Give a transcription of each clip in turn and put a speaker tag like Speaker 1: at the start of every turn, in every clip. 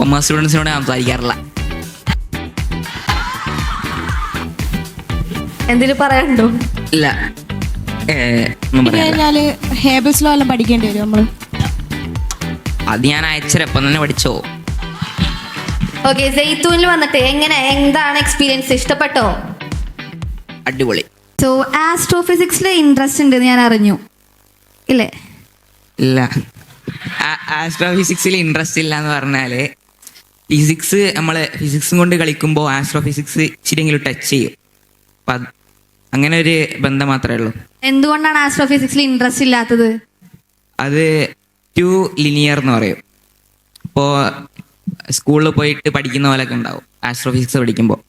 Speaker 1: Commerce സ്റ്റുഡൻസിനോട് ഞാൻ സംസാരിക്കാറില്ല.
Speaker 2: എന്തിനു പറയാനുണ്ടോ?
Speaker 1: ഇല്ല, ഒന്നും പറയാനില്ല.
Speaker 3: കഴിഞ്ഞാല് ഹേബിൾസിലോ എല്ലാം പഠിക്കേണ്ടി വരും നമ്മള്.
Speaker 1: അത് ഞാൻ അയച്ചരപ്പം തന്നെ പഠിച്ചോ.
Speaker 2: ഓക്കെ, സെയ്ത്തൂനിൽ വന്നിട്ട് എന്താണ് എക്സ്പീരിയൻസ്? ഇഷ്ടപ്പെട്ടോ?
Speaker 1: അടിപൊളി.
Speaker 2: സോ ആസ്ട്രോഫിസിക്സിൽ ഇൻട്രസ്റ്റ് ഉണ്ട് ഞാൻ അറിഞ്ഞു, ഇല്ലേ?
Speaker 1: ഇല്ല, ആസ്ട്രോഫിസിക്സിൽ ഇൻട്രസ്റ്റ് ഇല്ല എന്ന് പറഞ്ഞാല് ഫിസിക്സും കൊണ്ട് കളിക്കുമ്പോൾ ആസ്ട്രോഫിസിക്സ് ഇച്ചിരിയെങ്കിലും ടച്ച് ചെയ്യും. അപ്പം അങ്ങനെ ഒരു ബന്ധം മാത്രമേ ഉള്ളൂ.
Speaker 2: എന്തുകൊണ്ടാണ് ആസ്ട്രോഫിസിക്സിൽ ഇൻട്രസ്റ്റ് ഇല്ലാത്തത്? അത്
Speaker 1: ടു ലിനിയർ എന്ന് പറയും. ഇപ്പോൾ സ്കൂളിൽ പോയിട്ട് പഠിക്കുന്ന പോലെയൊക്കെ ഉണ്ടാവും ആസ്ട്രോഫിസിക്സ് പഠിക്കുമ്പോൾ.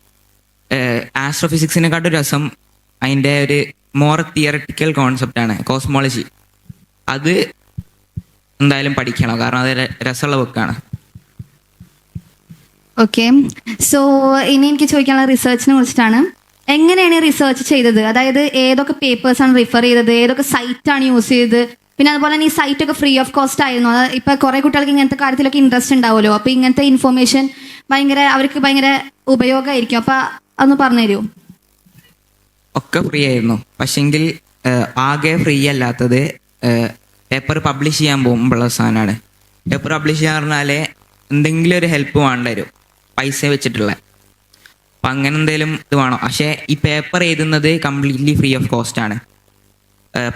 Speaker 1: ആസ്ട്രോഫിസിക്സിനെക്കാട്ടും രസം അതിൻ്റെ ഒരു മോർ തിയററ്റിക്കൽ കോൺസെപ്റ്റാണ് കോസ്മോളജി. അത് എന്തായാലും പഠിക്കണം, കാരണം അത് രസമുള്ള ബുക്കാണ്.
Speaker 2: ഓക്കെ, സോ ഇനി എനിക്ക് ചോദിക്കാനുള്ള റിസർച്ചിനെ കുറിച്ചിട്ടാണ്. എങ്ങനെയാണ് റിസർച്ച് ചെയ്തത്? അതായത് ഏതൊക്കെ പേപ്പേഴ്സാണ് റിഫർ ചെയ്തത്, ഏതൊക്കെ സൈറ്റാണ് യൂസ് ചെയ്തത്, പിന്നെ അതുപോലെ തന്നെ ഈ സൈറ്റൊക്കെ ഫ്രീ ഓഫ് കോസ്റ്റ് ആയിരുന്നു? അത് ഇപ്പം കുറേ കുട്ടികൾക്ക് ഇങ്ങനത്തെ കാര്യത്തിലൊക്കെ ഇൻട്രസ്റ്റ് ഉണ്ടാവുമല്ലോ, അപ്പോൾ ഇങ്ങനത്തെ ഇൻഫോർമേഷൻ അവർക്ക് ഭയങ്കര ഉപയോഗമായിരിക്കും. അപ്പം അതൊന്ന് പറഞ്ഞു തരുമോ?
Speaker 1: ഒക്കെ ഫ്രീ ആയിരുന്നു, പക്ഷെങ്കിൽ ആകെ ഫ്രീ അല്ലാത്തത് പേപ്പർ പബ്ലിഷ് ചെയ്യാൻ പോകുമ്പോഴുള്ള സാധനമാണ്. പേപ്പർ പബ്ലിഷ് ചെയ്യാൻ പറഞ്ഞാൽ എന്തെങ്കിലും ഒരു ഹെൽപ്പ് വേണ്ട വരും, പൈസ വെച്ചിട്ടുള്ള. അപ്പം അങ്ങനെ എന്തെങ്കിലും ഇത് വേണം. പക്ഷേ ഈ പേപ്പർ എഴുതുന്നത് കംപ്ലീറ്റ്ലി ഫ്രീ ഓഫ് കോസ്റ്റ് ആണ്.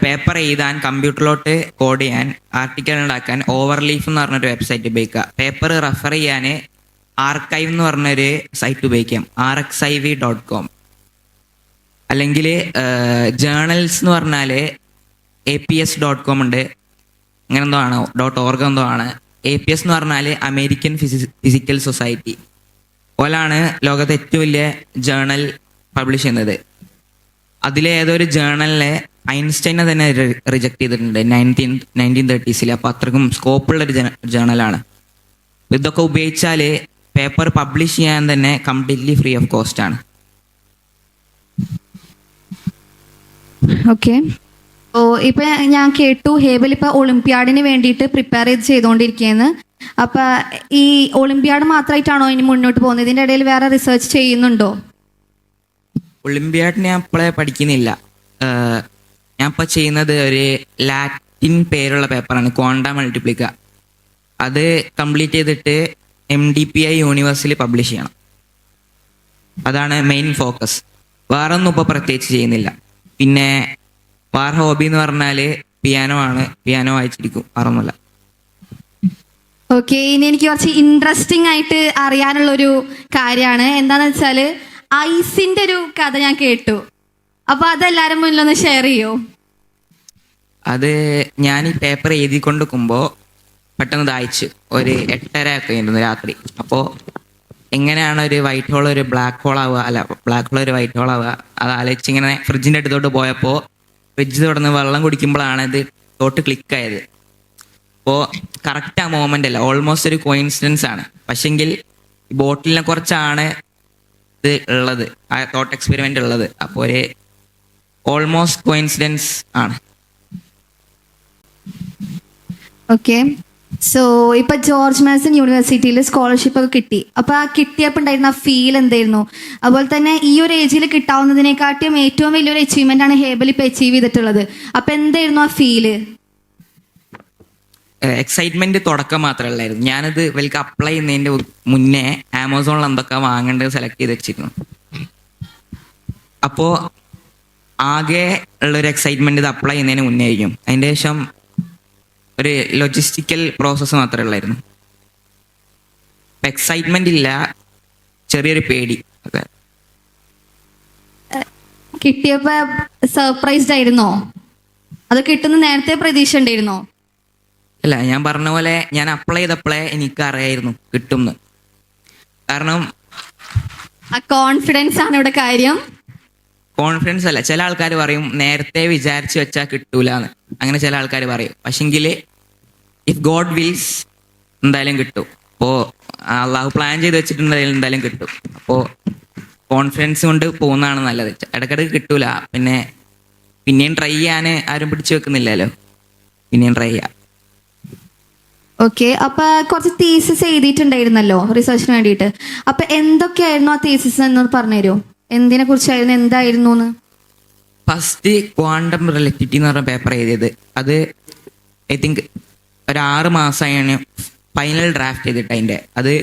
Speaker 1: പേപ്പർ എഴുതാൻ, കമ്പ്യൂട്ടറിലോട്ട് കോഡ് ചെയ്യാൻ, ആർട്ടിക്കൽ ഉണ്ടാക്കാൻ ഓവർലീഫ് എന്ന് പറഞ്ഞൊരു വെബ്സൈറ്റ് ഉപയോഗിക്കുക. പേപ്പർ റെഫർ ചെയ്യാൻ ആർക്കൈവ് എന്ന് പറഞ്ഞൊരു സൈറ്റ് ഉപയോഗിക്കാം, rxiv.com. അല്ലെങ്കിൽ ജേണൽസ് എന്ന് പറഞ്ഞാൽ APS.com ഉണ്ട്, അങ്ങനെ എന്തോ ആണ്, .org എന്തോ ആണ്. APS എന്ന് പറഞ്ഞാൽ അമേരിക്കൻ ഫിസിക്കൽ സൊസൈറ്റി. ഓലാണ് ലോകത്തെ ഏറ്റവും വലിയ ജേണൽ പബ്ലിഷ് ചെയ്യുന്നത്. അതിലെ ഏതൊരു ജേണലിനെ ഐൻസ്റ്റൈനെ തന്നെ റിജക്ട് ചെയ്തിട്ടുണ്ട് 1930s. അപ്പോൾ അത്രക്കും സ്കോപ്പുള്ളൊരു ജേണലാണ്. ഇതൊക്കെ ഉപയോഗിച്ചാൽ പേപ്പർ പബ്ലിഷ് ചെയ്യാൻ തന്നെ കംപ്ലീറ്റ്ലി ഫ്രീ ഓഫ് കോസ്റ്റ് ആണ്.
Speaker 2: ഓക്കെ, ഓ ഇപ്പൊ ഞാൻ കേട്ടു ഹേബൽ ഇപ്പൊ ഒളിമ്പ്യാഡിന് വേണ്ടിയിട്ട് പ്രിപ്പയർ ചെയ്തുകൊണ്ടിരിക്കുകയെന്ന്. അപ്പൊ ഈ ഒളിമ്പ്യാഡ് മാത്രമായിട്ടാണോ ഇനി മുന്നോട്ട് പോകുന്നത്? ഇതിന്റെ ഇടയിൽ വേറെ റിസർച്ച് ചെയ്യുന്നുണ്ടോ?
Speaker 1: ഒളിമ്പ്യാഡ് ഞാൻ ഇപ്പോഴേ പഠിക്കുന്നില്ല. ഞാൻ ഇപ്പോൾ ചെയ്യുന്നത് ഒരു ലാറ്റിൻ പേരുള്ള പേപ്പറാണ്, ക്വാണ്ട മൾട്ടിപ്ലിക്ക. അത് കംപ്ലീറ്റ് ചെയ്തിട്ട് MDPI യൂണിവേഴ്സിൽ പബ്ലിഷ് ചെയ്യണം. അതാണ് മെയിൻ ഫോക്കസ്. വേറെ ഒന്നും ഇപ്പോൾ പ്രത്യേകിച്ച് ചെയ്യുന്നില്ല. പിന്നെ വേറെ ഹോബി എന്ന് പറഞ്ഞാൽ പിയാനോ ആണ്, പിയാനോ വായിച്ചിരിക്കും, വേറൊന്നുമില്ല.
Speaker 2: ഓക്കെ, ഇനി എനിക്ക് കുറച്ച് ഇൻട്രസ്റ്റിംഗ് ആയിട്ട് അറിയാനുള്ളൊരു കാര്യമാണ്. എന്താണെന്ന് വെച്ചാൽ ഐസിന്റെ ഒരു കഥ ഞാൻ കേട്ടു. അപ്പൊ അതെല്ലാരും മുന്നിലൊന്ന് ഷെയർ ചെയ്യോ?
Speaker 1: അത് ഞാൻ ഈ പേപ്പർ എഴുതിക്കൊണ്ടിരിക്കുമ്പോൾ പെട്ടെന്ന് ദാഹിച്ചു. ഒരു 8:30 ഒക്കെ ആയിരുന്നു രാത്രി. അപ്പോൾ എങ്ങനെയാണ് ഒരു വൈറ്റ് ഹോൾ ഒരു ബ്ലാക്ക് ഹോൾ ആവുക, അല്ല ബ്ലാക്ക് ഹോൾ ഒരു വൈറ്റ് ഹോൾ ആവുക, അത് ആലോചിച്ച് ഇങ്ങനെ ഫ്രിഡ്ജിൻ്റെ അടുത്തോട്ട് പോയപ്പോൾ ഫ്രിഡ്ജ് തുറന്ന് വെള്ളം കുടിക്കുമ്പോഴാണ് ഇത് തോട്ട് ക്ലിക്കായത്. അപ്പോൾ കറക്റ്റ് ആ മോമെൻ്റ് അല്ല, ഓൾമോസ്റ്റ് ഒരു കോയിൻസിഡൻസ് ആണ്. പക്ഷെങ്കിൽ ഈ ബോട്ടിലിനെ കുറിച്ചാണ് ഇത് ഉള്ളത്, ആ തോട്ട് എക്സ്പെരിമെൻ്റ് ഉള്ളത്. അപ്പോൾ ഒരു ഓൾമോസ്റ്റ് കോയിൻസിഡൻസ് ആണ്.
Speaker 2: ഓക്കെ, സോ ഇപ്പൊ ജോർജ് മാസൺ യൂണിവേഴ്സിറ്റിയിൽ സ്കോളർഷിപ്പ് ഒക്കെ കിട്ടി. അപ്പൊ ആ കിട്ടിയപ്പോൾ ഉണ്ടായിരുന്ന ഫീൽ എന്തായിരുന്നു? അതുപോലെ തന്നെ ഈ ഒരു ഏജിൽ കിട്ടാവുന്നതിനെക്കാട്ടിയും ഏറ്റവും വലിയൊരു അച്ചീവ്മെന്റ് ആണ് ഹേബൽ ഇപ്പൊ അച്ചീവ് ചെയ്തിട്ടുള്ളത്. അപ്പൊ എന്തായിരുന്നു ആ ഫീല്?
Speaker 1: എക്സൈറ്റ്മെന്റ് തുടക്കം മാത്രമേ ഉള്ളായിരുന്നു. ഞാനത് വലിയ അപ്ലൈ ചെയ്യുന്നതിന്റെ മുന്നേ ആമസോണിൽ എന്തൊക്കെ വാങ്ങേണ്ടത് സെലക്ട് ചെയ്ത് വെച്ചിരുന്നു. അപ്പോൾ ആകെ ഉള്ളൊരു എക്സൈറ്റ്മെന്റ് ഇത് അപ്ലൈ ചെയ്യുന്നതിന് മുന്നേ ആയിരിക്കും. അതിൻ്റെ ശേഷം ഒരു ലോജിസ്റ്റിക്കൽ പ്രോസസ്സ് മാത്രമേ ഉള്ളായിരുന്നു. എക്സൈറ്റ്മെന്റ് ഇല്ല, ചെറിയൊരു പേടി. അതെ,
Speaker 2: കിട്ടിയപ്പോ സർപ്രൈസ്ഡ് ആയിരുന്നോ? അത് കിട്ടുന്ന നേരത്തെ പ്രതീക്ഷ ഉണ്ടായിരുന്നോ?
Speaker 1: അല്ല, ഞാൻ പറഞ്ഞ പോലെ ഞാൻ അപ്ലൈ ചെയ്തപ്പോഴേ എനിക്ക് അറിയായിരുന്നു കിട്ടുമെന്ന്. കാരണം
Speaker 2: ആ കോൺഫിഡൻസ് ആണ് ഇവിടെ കാര്യം.
Speaker 1: കോൺഫിഡൻസ് അല്ല, ചില ആൾക്കാർ പറയും നേരത്തെ വിചാരിച്ച് വെച്ചാൽ കിട്ടൂല എന്ന്. അങ്ങനെ ചില ആൾക്കാർ പറയും. പക്ഷെങ്കിൽ ഇഫ് ഗോഡ് വിൽസ് എന്തായാലും കിട്ടും. അപ്പോൾ അള്ളാഹു പ്ലാൻ ചെയ്ത് വെച്ചിട്ടുണ്ടെങ്കിൽ എന്തായാലും കിട്ടും. അപ്പോൾ കോൺഫിഡൻസ് കൊണ്ട് പോകുന്നതാണ് നല്ലത്. ഇടയ്ക്കിടയ്ക്ക് കിട്ടൂല, പിന്നെയും ട്രൈ ചെയ്യാൻ ആരും പിടിച്ചു വെക്കുന്നില്ലല്ലോ, പിന്നെയും ട്രൈ ചെയ്യാം.
Speaker 2: ഓക്കെ, അപ്പൊ കുറച്ച് തീസിസ് എഴുതിയിട്ടുണ്ടായിരുന്നല്ലോ റിസർച്ചിന് വേണ്ടിയിട്ട്. അപ്പൊ എന്തൊക്കെയായിരുന്നു ആ തീസിസ് എന്ന് പറഞ്ഞുതരുമോ? എന്തിനെ കുറിച്ചായിരുന്നു, എന്തായിരുന്നു എന്ന്?
Speaker 1: ഫസ്റ്റ് ക്വാണ്ടം റിലേറ്റിവിറ്റി എന്ന് പറഞ്ഞ പേപ്പർ എഴുതിയത്. അത് ഐ തിങ്ക് ഒരു 6 മാസമായാണ് ഫൈനൽ ഡ്രാഫ്റ്റ് ചെയ്തിട്ട് അതിൻ്റെ. അത്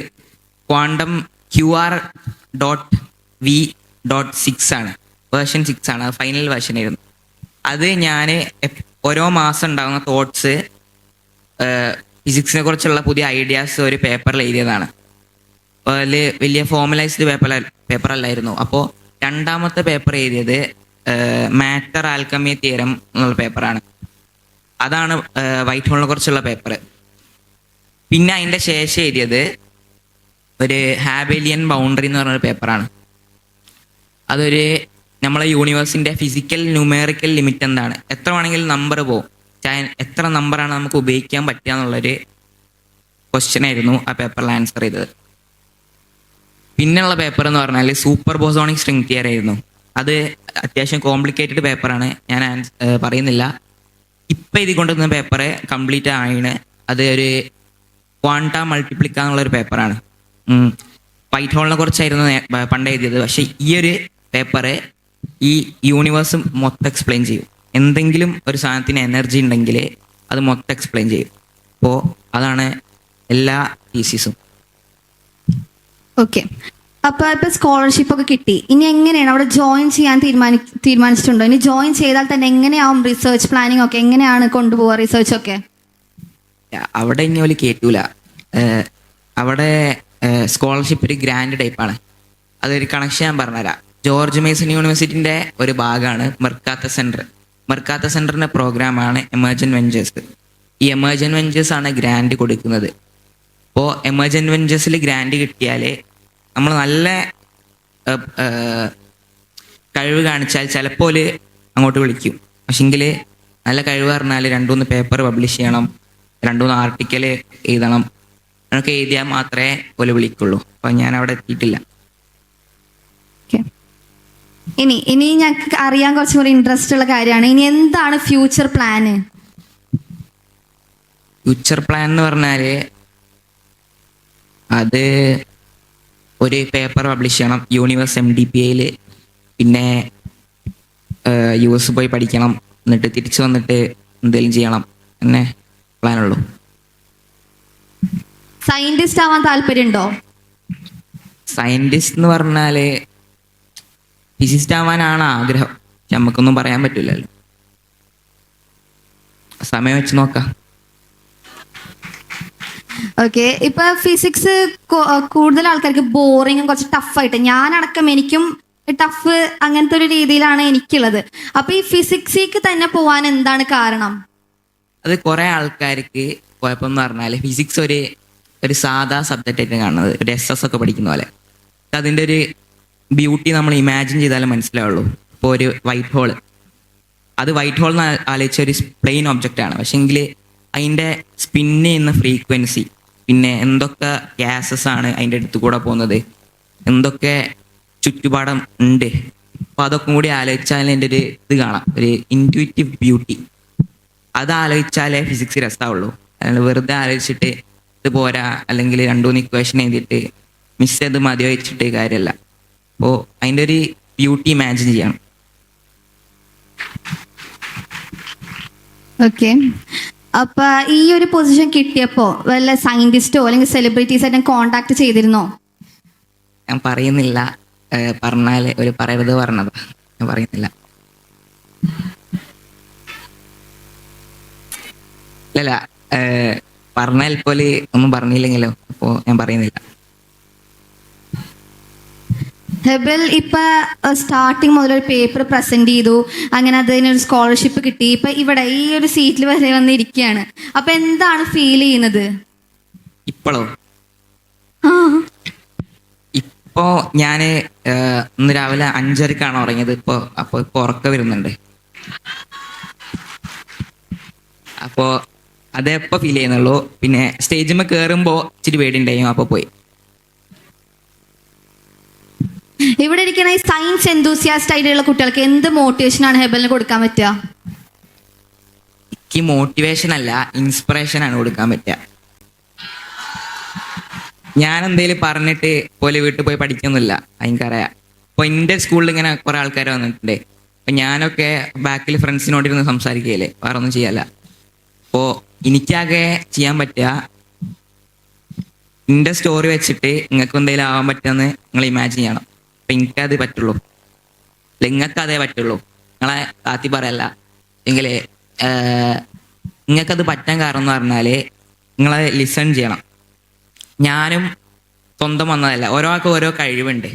Speaker 1: ക്വാണ്ടം QR.V.6 ആണ്, വേർഷൻ 6 ആണ്, അത് ഫൈനൽ വേർഷൻ ആയിരുന്നു. അത് ഞാൻ ഓരോ മാസം ഉണ്ടാകുന്ന തോട്ട്സ്, ഫിസിക്സിനെ കുറിച്ചുള്ള പുതിയ ഐഡിയാസ് ഒരു പേപ്പറിൽ എഴുതിയതാണ്. അതിൽ വലിയ ഫോർമലൈസ്ഡ് പേപ്പർ അല്ലായിരുന്നു. അപ്പോൾ രണ്ടാമത്തെ പേപ്പർ എഴുതിയത് മാറ്റർ ആൽക്കമി തിയറം എന്നുള്ള പേപ്പറാണ്. അതാണ് വൈറ്റ് ഹോളിനെ കുറിച്ചുള്ള പേപ്പർ. പിന്നെ അതിൻ്റെ ശേഷം എഴുതിയത് ഒരു ഹാബേലിയൻ ബൗണ്ടറി എന്ന് പറഞ്ഞൊരു പേപ്പറാണ്. അതൊരു നമ്മളെ യൂണിവേഴ്സിൻ്റെ ഫിസിക്കൽ ന്യൂമറിക്കൽ ലിമിറ്റ് എന്താണ്, എത്ര വേണമെങ്കിലും നമ്പർ പോകും, എത്ര നമ്പറാണ് നമുക്ക് ഉപയോഗിക്കാൻ പറ്റുക എന്നുള്ളൊരു ക്വസ്റ്റ്യൻ ആയിരുന്നു ആ പേപ്പറിൽ ആൻസർ ചെയ്തത്. പിന്നെയുള്ള പേപ്പർ എന്ന് പറഞ്ഞാൽ സൂപ്പർ ബോസോണിക് സ്ട്രിംഗ് തിയറി ആയിരുന്നു. അത് അത്യാവശ്യം കോംപ്ലിക്കേറ്റഡ് പേപ്പറാണ്, ഞാൻ പറയുന്നില്ല. ഇപ്പം എഴുതിക്കൊണ്ടിരുന്ന പേപ്പർ കംപ്ലീറ്റ് ആണ്. അത് ഒരു ക്വാണ്ട മൾട്ടിപ്ലിക്ക എന്നുള്ളൊരു പേപ്പറാണ്. വൈറ്റ് ഹോളിനെ കുറിച്ചായിരുന്നു പണ്ട് എഴുതിയത്. പക്ഷെ ഈ ഒരു പേപ്പർ ഈ യൂണിവേഴ്സ് മൊത്തം എക്സ്പ്ലെയിൻ ചെയ്യും. എന്തെങ്കിലും ഒരു സാധനത്തിന് എനർജി ഉണ്ടെങ്കിൽ അത് മൊത്തം എക്സ്പ്ലെയിൻ ചെയ്യും. അപ്പോൾ അതാണ് എല്ലാ തീസിസും.
Speaker 2: ഓക്കെ, അപ്പൊ ഇപ്പൊ സ്കോളർഷിപ്പ് ഒക്കെ കിട്ടി, ഇനി എങ്ങനെയാണ് അവിടെ ജോയിൻ ചെയ്യാൻ തീരുമാനിച്ചിട്ടുണ്ടോ? ഇനി ജോയിൻ ചെയ്താൽ തന്നെ എങ്ങനെയാവും റിസർച്ച് പ്ലാനിങ് ഒക്കെ, എങ്ങനെയാണ് കൊണ്ടുപോവുക റിസർച്ച് ഒക്കെ?
Speaker 1: അവിടെ ഇനി ഒരു കേറ്റൂല. അവിടെ സ്കോളർഷിപ്പ് ഒരു ഗ്രാൻഡ് ടൈപ്പാണ്. അതൊരു കണക്ഷൻ ഞാൻ പറഞ്ഞുതരാം. ജോർജ് മേസൺ യൂണിവേഴ്സിറ്റിൻ്റെ ഒരു ഭാഗമാണ് മെർക്കാത്ത സെൻറ്റർ. മെർക്കാത്ത സെൻറ്ററിൻ്റെ പ്രോഗ്രാമാണ് എമർജൻറ്റ് വെഞ്ചേഴ്സ്. ഈ എമർജൻറ്റ് വെഞ്ചേഴ്സ് ആണ് ഗ്രാൻഡ് കൊടുക്കുന്നത്. അപ്പോൾ എമർജൻറ്റ് വെഞ്ചേഴ്സിൽ ഗ്രാൻഡ് കിട്ടിയാൽ നമ്മൾ നല്ല കഴിവ് കാണിച്ചാൽ ചിലപ്പോൾ അങ്ങോട്ട് വിളിക്കും. പക്ഷെങ്കിൽ നല്ല കഴിവ് പറഞ്ഞാൽ 2-3 പേപ്പർ പബ്ലിഷ് ചെയ്യണം, 2-3 ആർട്ടിക്കൽ എഴുതണം, അങ്ങനെയൊക്കെ എഴുതിയാൽ മാത്രമേ പോലെ വിളിക്കുള്ളൂ. അപ്പോൾ ഞാൻ അവിടെ എത്തിയിട്ടില്ല.
Speaker 2: ഇനി ഞങ്ങൾക്ക് അറിയാൻ കുറച്ചും കൂടി ഇൻട്രസ്റ്റ് ഉള്ള കാര്യമാണ്, ഇനി എന്താണ് ഫ്യൂച്ചർ പ്ലാന്?
Speaker 1: ഫ്യൂച്ചർ പ്ലാൻ എന്ന് പറഞ്ഞാൽ അത് ഒരു പേപ്പർ പബ്ലിഷ് ചെയ്യണം യൂണിവേഴ്സ് MDPAയിൽ. പിന്നെ US പോയി പഠിക്കണം, എന്നിട്ട് തിരിച്ചു വന്നിട്ട് എന്തെങ്കിലും ചെയ്യണം എന്നെ പ്ലാനുള്ളൂ.
Speaker 2: സയന്റിസ്റ്റ് ആവാൻ താല്പര്യമുണ്ടോ?
Speaker 1: സയന്റിസ്റ്റ് എന്ന് പറഞ്ഞാൽ ഫിസിസ്റ്റ് ആവാനാണ് ആഗ്രഹം. പക്ഷെ നമുക്കൊന്നും പറയാൻ പറ്റില്ലല്ലോ, സമയം വെച്ച് നോക്കാം.
Speaker 2: ഓക്കെ, ഇപ്പൊ ഫിസിക്സ് കൂടുതൽ ആൾക്കാർക്ക് ബോറിങ്ങും കുറച്ച് ടഫായിട്ട്, ഞാനടക്കം എനിക്കും ടഫ് അങ്ങനത്തെ ഒരു രീതിയിലാണ് എനിക്കുള്ളത്. അപ്പൊ ഈ ഫിസിക്സിലേക്ക് തന്നെ പോവാൻ എന്താണ് കാരണം?
Speaker 1: അത് കുറെ ആൾക്കാർക്ക് കുഴപ്പമെന്ന് പറഞ്ഞാൽ ഫിസിക്സ് ഒരു സാധാ സബ്ജക്റ്റ് ആയിട്ട് കാണുന്നത്, ഒരു SS ഒക്കെ പഠിക്കുന്ന പോലെ. അതിൻ്റെ ഒരു ബ്യൂട്ടി നമ്മൾ ഇമാജിൻ ചെയ്താലേ മനസ്സിലാവുള്ളൂ. ഇപ്പോൾ ഒരു വൈറ്റ് ഹോൾ, അത് വൈറ്റ് ഹോൾ എന്ന് ആലോചിച്ച ഒരു പ്ലെയിൻ ഒബ്ജക്റ്റ് ആണ്. പക്ഷെങ്കിൽ അതിൻ്റെ സ്പിന്ന് ചെയ്യുന്ന ഫ്രീക്വൻസി, പിന്നെ എന്തൊക്കെ ഗ്യാസസ് ആണ് അതിൻ്റെ അടുത്ത് കൂടെ പോകുന്നത്, എന്തൊക്കെ ചുറ്റുപാടം ഉണ്ട്, അപ്പോൾ അതൊക്കെ കൂടി ആലോചിച്ചാൽ എൻ്റെ ഒരു ഇത് കാണാം, ഒരു ഇൻറ്റ്യൂറ്റീവ് ബ്യൂട്ടി. അത് ആലോചിച്ചാലേ ഫിസിക്സ് രസമാവുള്ളൂ. അല്ലാണ്ട് വെറുതെ ആലോചിച്ചിട്ട് ഇത് പോരാ, അല്ലെങ്കിൽ 2-3 ഇക്വേഷൻ എഴുതിയിട്ട് മിസ് ചെയ്ത് മതി വെച്ചിട്ട് കാര്യമല്ല. അപ്പോൾ അതിൻ്റെ ഒരു ബ്യൂട്ടി ഇമാജിൻ ചെയ്യണം.
Speaker 2: ഓക്കെ, അപ്പൊ ഈ ഒരു പൊസിഷൻ കിട്ടിയപ്പോ വല്ല സയന്റിസ്റ്റോ അല്ലെങ്കിൽ സെലിബ്രിറ്റീസ് ആയിട്ട് കോണ്ടാക്ട് ചെയ്തിരുന്നോ?
Speaker 1: ഞാൻ പറയുന്നില്ല, പറഞ്ഞാൽ ഒരു പറയരുത് പറഞ്ഞതാ, ഞാൻ പറയുന്നില്ല. ഇല്ലല്ല, പറഞ്ഞാൽ പോലെ ഒന്നും പറഞ്ഞില്ലെങ്കിലോ, അപ്പോൾ ഞാൻ പറയുന്നില്ല.
Speaker 2: ഹെബൽ ഇപ്പൊ സ്റ്റാർട്ടിങ് മുതൽ ഒരു പേപ്പർ പ്രസന്റ് ചെയ്തു, അങ്ങനെ അതിനൊരു സ്കോളർഷിപ്പ് കിട്ടി, ഇപ്പൊ ഇവിടെ ഈ ഒരു സീറ്റിൽ വരെ വന്നിരിക്കുകയാണ്. അപ്പൊ എന്താണ് ഫീൽ ചെയ്യുന്നത്
Speaker 1: ഇപ്പോഴോ? ഇപ്പോ ഞാന് ഇന്ന് രാവിലെ 5:30 ഉറങ്ങിയത്. ഇപ്പൊ ഉറക്കം വരുന്നുണ്ട്. അപ്പോ അതെപ്പോ ഫീൽ ചെയ്യുന്നുള്ളൂ. പിന്നെ സ്റ്റേജിൽ കയറുമ്പോ ഇച്ചിരി പേടിണ്ടായും, അപ്പൊ പോയി.
Speaker 2: ഇവിടെ ഇരിക്കുന്ന ഈ സയൻസ് എന്തൂസിയാസ്റ്റ് ആയിട്ടുള്ള കുട്ടികൾക്ക് എന്ത് മോട്ടിവേഷൻ ആണ് ഹെബലിന് കൊടുക്കാൻ പറ്റുക?
Speaker 1: എനിക്ക് മോട്ടിവേഷൻ അല്ല, ഇൻസ്പിറേഷൻ ആണ് കൊടുക്കാൻ പറ്റുക. ഞാൻ എന്തേലും പറഞ്ഞിട്ട് പോലെ വീട്ടിൽ പോയി പഠിക്കുന്നില്ല, എനിക്കറിയാം. അപ്പൊ എൻ്റെ സ്കൂളിൽ ഇങ്ങനെ കുറെ ആൾക്കാർ വന്നിട്ടുണ്ട്. അപ്പൊ ഞാനൊക്കെ ബാക്കിൽ ഫ്രണ്ട്സിനോടിരുന്ന് സംസാരിക്കുകയല്ലേ, വേറെ ഒന്നും ചെയ്യല്ല. അപ്പോ എനിക്കാകെ ചെയ്യാൻ പറ്റുക എൻ്റെ സ്റ്റോറി വെച്ചിട്ട് നിങ്ങൾക്ക് എന്തെങ്കിലും ആവാൻ പറ്റുമെന്ന് നിങ്ങൾ ഇമാജിൻ ചെയ്യണം. അപ്പൊ എനിക്കത് പറ്റുള്ളൂ, നിങ്ങൾക്ക് അതേ പറ്റുള്ളൂ. നിങ്ങളെ കാത്തി പറയല്ല എങ്കിലേ നിങ്ങൾക്കത് പറ്റാൻ കാരണം എന്ന് പറഞ്ഞാല് നിങ്ങളെ ലിസൺ ചെയ്യണം. ഞാനും സ്വന്തം വന്നതല്ല, ഓരോർക്ക് ഓരോ കഴിവുണ്ട്.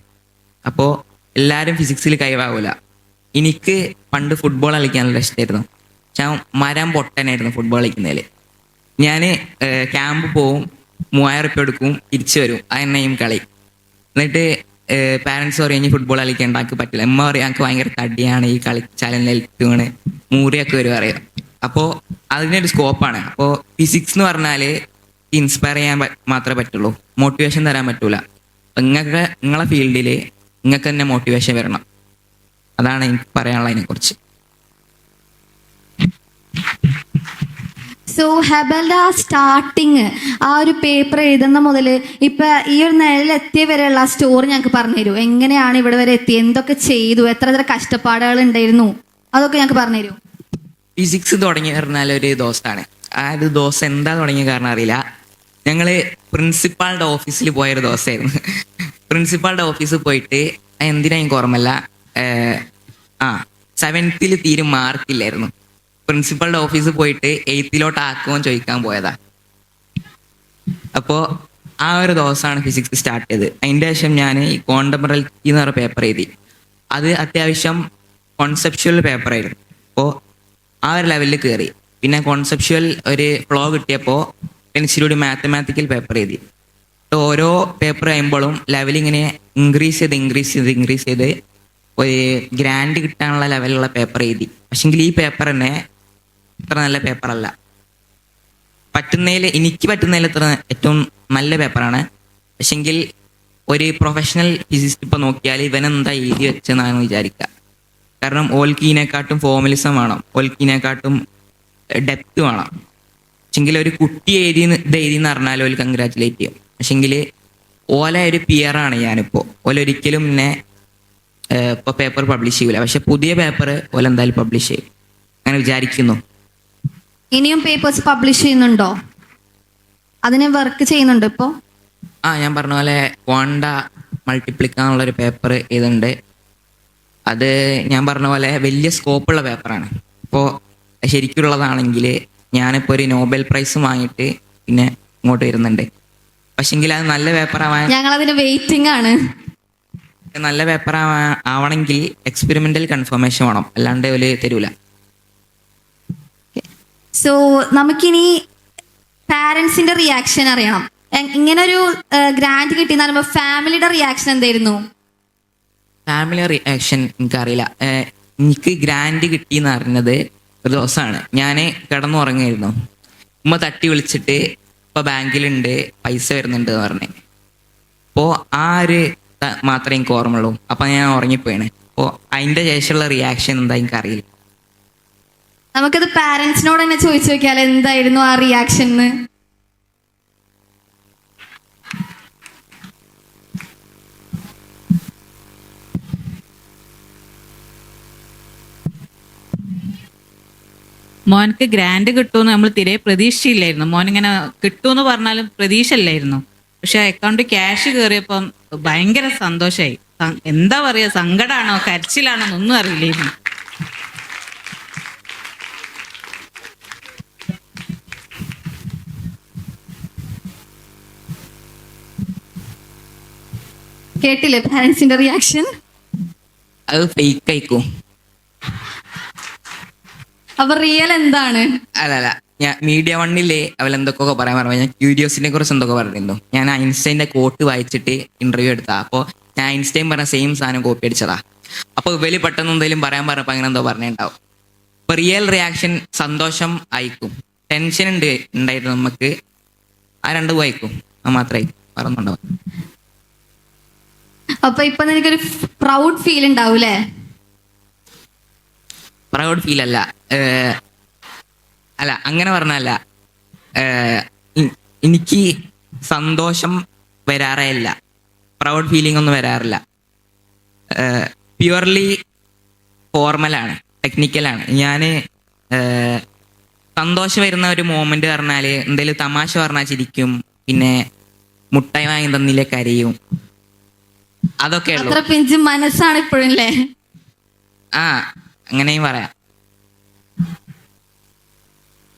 Speaker 1: അപ്പോൾ എല്ലാവരും ഫിസിക്സിൽ കഴിവാകൂല. എനിക്ക് പണ്ട് ഫുട്ബോൾ കളിക്കാനുള്ള ഇഷ്ടമായിരുന്നു. ഞാൻ മരം പൊട്ടനായിരുന്നു ഫുട്ബോൾ കളിക്കുന്നതിൽ. ഞാൻ ക്യാമ്പ് പോവും, 3000 റുപ്യ എടുക്കും, തിരിച്ചു വരും. അതെന്നെയും കളി. എന്നിട്ട് പാരൻസ് പറയും ഇനി ഫുട്ബോൾ കളിക്കേണ്ട, എനിക്ക് പറ്റില്ല. അമ്മ പറയും എനിക്ക് ഭയങ്കര തടിയാണ്, ഈ കളിച്ചാലെല്ലാം മൂറിയൊക്കെ വരും അറിയാം. അപ്പോൾ അതിനൊരു സ്കോപ്പാണ്. അപ്പോൾ ഫിസിക്സ് എന്ന് പറഞ്ഞാൽ ഇൻസ്പയർ ചെയ്യാൻ മാത്രമേ പറ്റുള്ളൂ, മോട്ടിവേഷൻ തരാൻ പറ്റൂല. നിങ്ങൾക്ക് നിങ്ങളെ ഫീൽഡിൽ നിങ്ങൾക്ക് തന്നെ മോട്ടിവേഷൻ വരണം. അതാണ് എനിക്ക് പറയാനുള്ളത് അതിനെക്കുറിച്ച്.
Speaker 2: സോ ഹെബലിന്റെ ആ സ്റ്റാർട്ടിങ്, ആ ഒരു പേപ്പർ എഴുതുന്ന മുതൽ ഇപ്പൊ ഈ ഒരു നിലയിലെത്തിയ വരെയുള്ള ആ സ്റ്റോറി ഞങ്ങൾക്ക് പറഞ്ഞു തരൂ. എങ്ങനെയാണ് ഇവിടെ വരെ എത്തിയത്, എന്തൊക്കെ ചെയ്തു, എത്ര കഷ്ടപ്പാടുകൾ ഉണ്ടായിരുന്നു, അതൊക്കെ ഞങ്ങൾക്ക് പറഞ്ഞു തരൂ.
Speaker 1: ഫിസിക്സ് തുടങ്ങി പറഞ്ഞാൽ ഒരു ദിവസമാണ്. ആ ഒരു ദിവസം എന്താ തുടങ്ങിയ കാരണം അറിയില്ല. ഞങ്ങള് പ്രിൻസിപ്പാളുടെ ഓഫീസിൽ പോയൊരു ദിവസമായിരുന്നു. പ്രിൻസിപ്പാളുടെ ഓഫീസിൽ പോയിട്ട് എന്തിനാ എനിക്ക് ഓർമ്മല്ല, 7th തീരെ മാർക്കില്ലായിരുന്നു. പ്രിൻസിപ്പളുടെ ഓഫീസിൽ പോയിട്ട് 8th ആക്കുമെന്ന് ചോദിക്കാൻ പോയതാ. അപ്പോൾ ആ ഒരു ദിവസമാണ് ഫിസിക്സ് സ്റ്റാർട്ട് ചെയ്തത്. അതിൻ്റെ ശേഷം ഞാൻ ഈ കോണ്ടംപററി എന്ന് പറഞ്ഞ പേപ്പർ എഴുതി. അത് അത്യാവശ്യം കോൺസെപ്ച്വൽ പേപ്പറായിരുന്നു. അപ്പോൾ ആ ഒരു ലെവലിൽ കയറി. പിന്നെ കോൺസെപ്ച്വൽ ഒരു ഫ്ലോ കിട്ടിയപ്പോൾ ഇച്ചിരി മാത്തമാറ്റിക്കൽ പേപ്പർ എഴുതി. ഓരോ പേപ്പർ കഴിയുമ്പോഴും ലെവൽ ഇങ്ങനെ ഇൻക്രീസ് ചെയ്ത് ഒരു ഗ്രാൻഡ് കിട്ടാനുള്ള ലെവലുള്ള പേപ്പർ എഴുതി. പക്ഷെങ്കിൽ ഈ പേപ്പർ തന്നെ ഇത്ര നല്ല പേപ്പറല്ല. എനിക്ക് പറ്റുന്നതിൽ ഇത്ര ഏറ്റവും നല്ല പേപ്പറാണ്. പക്ഷെങ്കിൽ ഒരു പ്രൊഫഷണൽ ഫിസിസിസ്റ്റ് ഇപ്പം നോക്കിയാൽ ഇവനെന്താ എഴുതി വെച്ചെന്നാണ് വിചാരിക്കുക. കാരണം ഓൽക്കീനെക്കാട്ടും ഫോർമലിസം വേണം, ഓൽക്കീനെക്കാട്ടും ഡെപ്ത് വേണം. പക്ഷെങ്കിൽ ഒരു കുട്ടി എഴുതി എന്ന് പറഞ്ഞാൽ ഓല് കൺഗ്രാറ്റുലേറ്റ് ചെയ്യും. പക്ഷെങ്കിൽ ഓല ഒരു പിയറാണ് ഞാനിപ്പോൾ. ഓലൊരിക്കലും എന്നെ ഇപ്പോൾ പേപ്പർ പബ്ലിഷ് ചെയ്യൂല. പക്ഷെ പുതിയ പേപ്പർ ഓല എന്തായാലും പബ്ലിഷ് ചെയ്യും, അങ്ങനെ വിചാരിക്കുന്നു.
Speaker 2: ഇനിയും പേപ്പേഴ്സ് പബ്ലിഷ് ചെയ്യുന്നുണ്ടോ? അതിന് വർക്ക് ചെയ്യുന്നുണ്ടോ ഇപ്പോൾ?
Speaker 1: ഞാൻ പറഞ്ഞ പോലെ ക്വാണ്ട മൾട്ടിപ്ലിക്കാന്നുള്ളൊരു പേപ്പർ ഇതുണ്ട്. അത് ഞാൻ പറഞ്ഞ പോലെ വലിയ സ്കോപ്പുള്ള പേപ്പറാണ്. ഇപ്പോൾ ശരിക്കുള്ളതാണെങ്കിൽ ഞാനിപ്പോൾ ഒരു നോബൽ പ്രൈസ് വാങ്ങിയിട്ട് പിന്നെ ഇങ്ങോട്ട് വരുന്നുണ്ട്. പക്ഷെങ്കിൽ അത് നല്ല പേപ്പർ ആവാൻ
Speaker 2: ഞങ്ങളതിന് വെയിറ്റിംഗ് ആണ്.
Speaker 1: നല്ല പേപ്പർ ആവണമെങ്കിൽ എക്സ്പെരിമെന്റൽ കൺഫർമേഷൻ വേണം, അല്ലാണ്ട് ഒരു തരൂല.
Speaker 2: സോ നമുക്കിനി പാരൻസിന്റെ റിയാക്ഷൻ അറിയണം. ഇങ്ങനെ ഒരു ഗ്രാൻഡ് കിട്ടിയെന്ന് പറയുമ്പോൾ ഫാമിലിയുടെ റിയാക്ഷൻ എന്തായിരുന്നു?
Speaker 1: ഫാമിലി റിയാക്ഷൻ എനിക്കറിയില്ല. എനിക്ക് ഗ്രാൻഡ് കിട്ടിയെന്ന് അറിഞ്ഞത് ഒരു ദിവസമാണ്. ഞാൻ കിടന്നുറങ്ങായിരുന്നു. ഉമ്മ തട്ടി വിളിച്ചിട്ട് ഇപ്പോൾ ബാങ്കിലുണ്ട്, പൈസ വരുന്നുണ്ട് എന്ന് പറഞ്ഞ്. അപ്പോൾ ആ ഒരു മാത്രമേ എനിക്ക് ഓർമ്മയുള്ളൂ. അപ്പം ഞാൻ ഉറങ്ങിപ്പോയാണ്. അപ്പോൾ അതിൻ്റെ ശേഷമുള്ള റിയാക്ഷൻ എന്താ എനിക്കറിയില്ല.
Speaker 2: നമുക്കത് പാരൻസിനോട് തന്നെ ചോദിച്ചു നോക്കിയാൽ എന്തായിരുന്നു ആ റിയാക്ഷൻ?
Speaker 4: മോനക്ക് ഗ്രാൻഡ് കിട്ടുമെന്ന് നമ്മൾ തീരെ പ്രതീക്ഷയില്ലായിരുന്നു. മോനിങ്ങനെ കിട്ടുമെന്ന് പറഞ്ഞാലും പ്രതീക്ഷ ഇല്ലായിരുന്നു. പക്ഷെ അക്കൗണ്ടിൽ ക്യാഷ് കയറിയപ്പം ഭയങ്കര സന്തോഷമായി. എന്താ പറയുക, സങ്കടമാണോ കരച്ചിലാണോ ഒന്നും അറിയില്ലായിരുന്നു.
Speaker 2: കേട്ടില്ലേ പാരൻസിന്റെ റിയാക്ഷൻ?
Speaker 1: അത് ഫേക്ക് ആയിക്കും.
Speaker 2: അപ്പൊ റിയൽ എന്താണ്?
Speaker 1: അല്ല, ഞാൻ മീഡിയ 1 അവലെന്തൊക്കെ പറയാൻ പറഞ്ഞു. ഞാൻ ക്യൂരിയോസിനെ കുറിച്ച് എന്തൊക്കെ പറഞ്ഞിരുന്നു. ഞാൻ ഐൻസ്റ്റൈൻ്റെ കോട്ട് വായിച്ചിട്ട് ഇന്റർവ്യൂ എടുത്താ. അപ്പോൾ ഞാൻ ഐൻസ്റ്റൈൻ പറഞ്ഞ സെയിം സാധനം കോപ്പി അടിച്ചതാ. അപ്പോൾ ഇവര് പെട്ടെന്ന് എന്തെങ്കിലും പറയാൻ പറഞ്ഞപ്പോൾ അങ്ങനെ എന്തോ പറഞ്ഞിട്ടുണ്ടാവും. ഇപ്പൊ റിയൽ റിയാക്ഷൻ സന്തോഷം ആയിക്കും. ടെൻഷൻ ഉണ്ടായിരുന്നു നമുക്ക്. ആ രണ്ടു വായിക്കും, അത് മാത്രമേ പറഞ്ഞുണ്ടാവും.
Speaker 2: അപ്പൊ ഇപ്പൊ നിനക്കൊരു പ്രൗഡ് ഫീൽ ഉണ്ടാവൂലേ?
Speaker 1: പ്രൗഡ് ഫീൽ അല്ല, അങ്ങനെ പറഞ്ഞല്ല. എനിക്ക് സന്തോഷം വരാറേ ഇല്ല. പ്രൗഡ് ഫീലിംഗ് ഒന്നും വരാറില്ല. പ്യുവർലി ഫോർമലാണ്, ടെക്നിക്കലാണ്. ഞാൻ സന്തോഷം വരുന്ന ഒരു മോമെന്റ് പറഞ്ഞാൽ എന്തെങ്കിലും തമാശ പറഞ്ഞാൽ ചിരിക്കും, പിന്നെ മുട്ടായി വാങ്ങി തന്നില്ലേ കരയും, അതൊക്കെ ഉള്ളൂ.
Speaker 2: അത്ര പിഞ്ച് മനസ്സാണ് ഇപ്പോഴും അല്ലേ?
Speaker 1: ആ, അങ്ങനെയും പറയാം.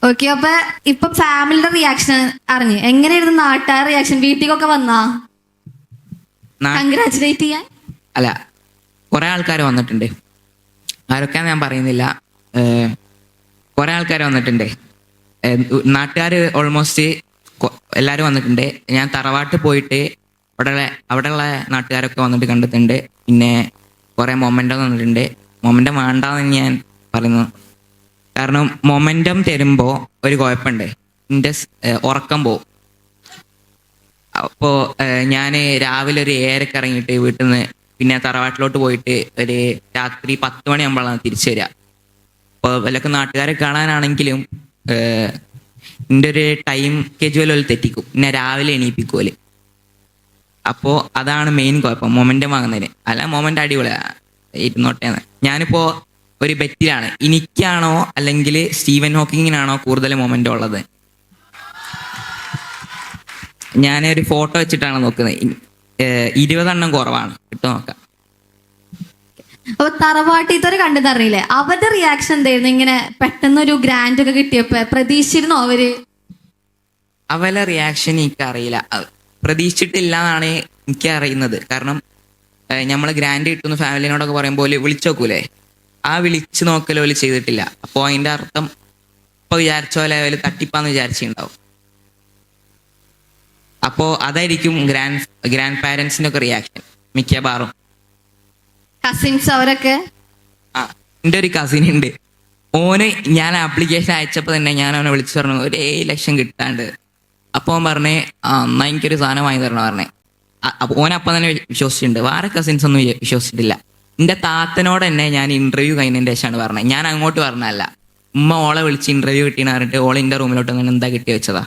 Speaker 2: ഓക്കെ, അപ്പൊ ഇപ്പൊ ഫാമിലിയുടെ റിയാക്ഷൻ അറിഞ്ഞ് എങ്ങനെയായിരുന്നു നാട്ടുകാർ റിയാക്ഷൻ? വീട്ടിലേക്കൊക്കെ വന്നാ കൺഗ്രാറ്റുലേറ്റ് ചെയ്യാൻ?
Speaker 1: അല്ല, കുറെ ആൾക്കാർ വന്നിട്ടുണ്ട്. ആരൊക്കെയാന്ന് ഞാൻ പറയുന്നില്ല. കുറെ ആൾക്കാർ വന്നിട്ടുണ്ട്. നാട്ടുകാർ ഓൾമോസ്റ്റ് എല്ലാവരും വന്നിട്ടുണ്ട്. ഞാൻ തറവാട്ട് പോയിട്ട് അവിടെയുള്ള നാട്ടുകാരൊക്കെ വന്നിട്ട് കണ്ടിട്ടുണ്ട്. പിന്നെ കുറെ മൊമെന്റം വന്നിട്ടുണ്ട്. മൊമെന്റം വേണ്ടാന്ന് ഞാൻ പറയുന്നു. കാരണം മൊമെന്റം തരുമ്പോൾ ഒരു കുഴപ്പമുണ്ട്, എൻ്റെ ഉറക്കം പോവും. അപ്പോൾ ഞാൻ രാവിലെ ഒരു 7:00 ഇറങ്ങിയിട്ട് വീട്ടിൽ നിന്ന് പിന്നെ തറവാട്ടിലോട്ട് പോയിട്ട് ഒരു രാത്രി 10 മണിയാകുമ്പോഴാണ് തിരിച്ചു വരിക. അപ്പോൾ വല്ലൊക്കെ നാട്ടുകാരെ കാണാനാണെങ്കിലും എൻ്റെ ഒരു ടൈം സ്കെഡ്യൂൽ തെറ്റിക്കും, പിന്നെ രാവിലെ എണീപ്പിക്കുമല്ലേ. അപ്പോൾ അതാണ് മെയിൻ കുഴപ്പം മൊമെന്റം വാങ്ങുന്നതിന്. അല്ല, മൊമെന്റ് അടിപൊളിയാണ്, ഇരുന്നോട്ടേന്ന്. ഞാനിപ്പോൾ ഒരു ബെറ്റിലാണ്, എനിക്കാണോ അല്ലെങ്കിൽ സ്റ്റീവൻ ഹോക്കിങ്ങിനാണോ കൂടുതൽ മൊമെന്റ് ഉള്ളത്. ഞാൻ ഒരു ഫോട്ടോ വെച്ചിട്ടാണ് നോക്കുന്നത്. 20 കുറവാണ്, ഇട്ട് നോക്കാം.
Speaker 2: അപ്പൊ തറവാട്ടിത്തവര് കണ്ടെന്നറിയില്ലേ, അവരുടെ റിയാക്ഷൻ എന്തായിരുന്നു? ഇങ്ങനെ പെട്ടെന്നൊരു ഗ്രാൻഡ് ഒക്കെ കിട്ടിയപ്പോ പ്രതീക്ഷിച്ചിരുന്നോ അവര്?
Speaker 1: അവരെ റിയാക്ഷൻ എനിക്കറിയില്ല, പ്രതീക്ഷിച്ചിട്ടില്ല എന്നാണ് എനിക്ക് അറിയുന്നത്. കാരണം നമ്മൾ ഗ്രാൻഡ് കിട്ടുന്ന ഫാമിലിനോടൊക്കെ പറയുമ്പോൾ വിളിച്ചു നോക്കൂലേ, ആ വിളിച്ചു നോക്കൽ പോലും ചെയ്തിട്ടില്ല. അപ്പോൾ അതിന്റെ അർത്ഥം ഇപ്പൊ വിചാരിച്ച പോലെ അവര് തട്ടിപ്പാന്ന് വിചാരിച്ചിട്ടുണ്ടാവും. അപ്പോ അതായിരിക്കും ഗ്രാൻഡ് പാരന്റ്സിന്റെ ഒക്കെ റിയാക്ഷൻ മിക്കവാറും.
Speaker 2: കസിൻസ് അവരൊക്കെ?
Speaker 1: ആ, എൻ്റെ ഒരു കസിൻ ഉണ്ട്. ഓന് ഞാൻ ആപ്ലിക്കേഷൻ അയച്ചപ്പോൾ തന്നെ ഞാൻ അവനെ വിളിച്ചു പറഞ്ഞു ഒരു 7 ലക്ഷം കിട്ടാണ്ട്. അപ്പോൾ അവൻ പറഞ്ഞേ എന്നാ എനിക്കൊരു സാധനം വാങ്ങി തരണം പറഞ്ഞേ. അപ്പൊ ഓനപ്പം തന്നെ വിശ്വസിച്ചിട്ടുണ്ട്. വേറെ കസിൻസ് ഒന്നും വിശ്വസിച്ചിട്ടില്ല. എൻ്റെ താത്തനോട് തന്നെ ഞാൻ ഇന്റർവ്യൂ കഴിഞ്ഞതിന്റെ ശേഷമാണ് പറഞ്ഞത്, ഞാൻ അങ്ങോട്ട് പറഞ്ഞല്ല. ഉമ്മ ഓളെ വിളിച്ച് ഇന്റർവ്യൂ കിട്ടിയെന്ന് പറഞ്ഞിട്ട് ഓളെ എൻ്റെ റൂമിലോട്ട് അങ്ങനെ എന്താ കിട്ടി വെച്ചതാ.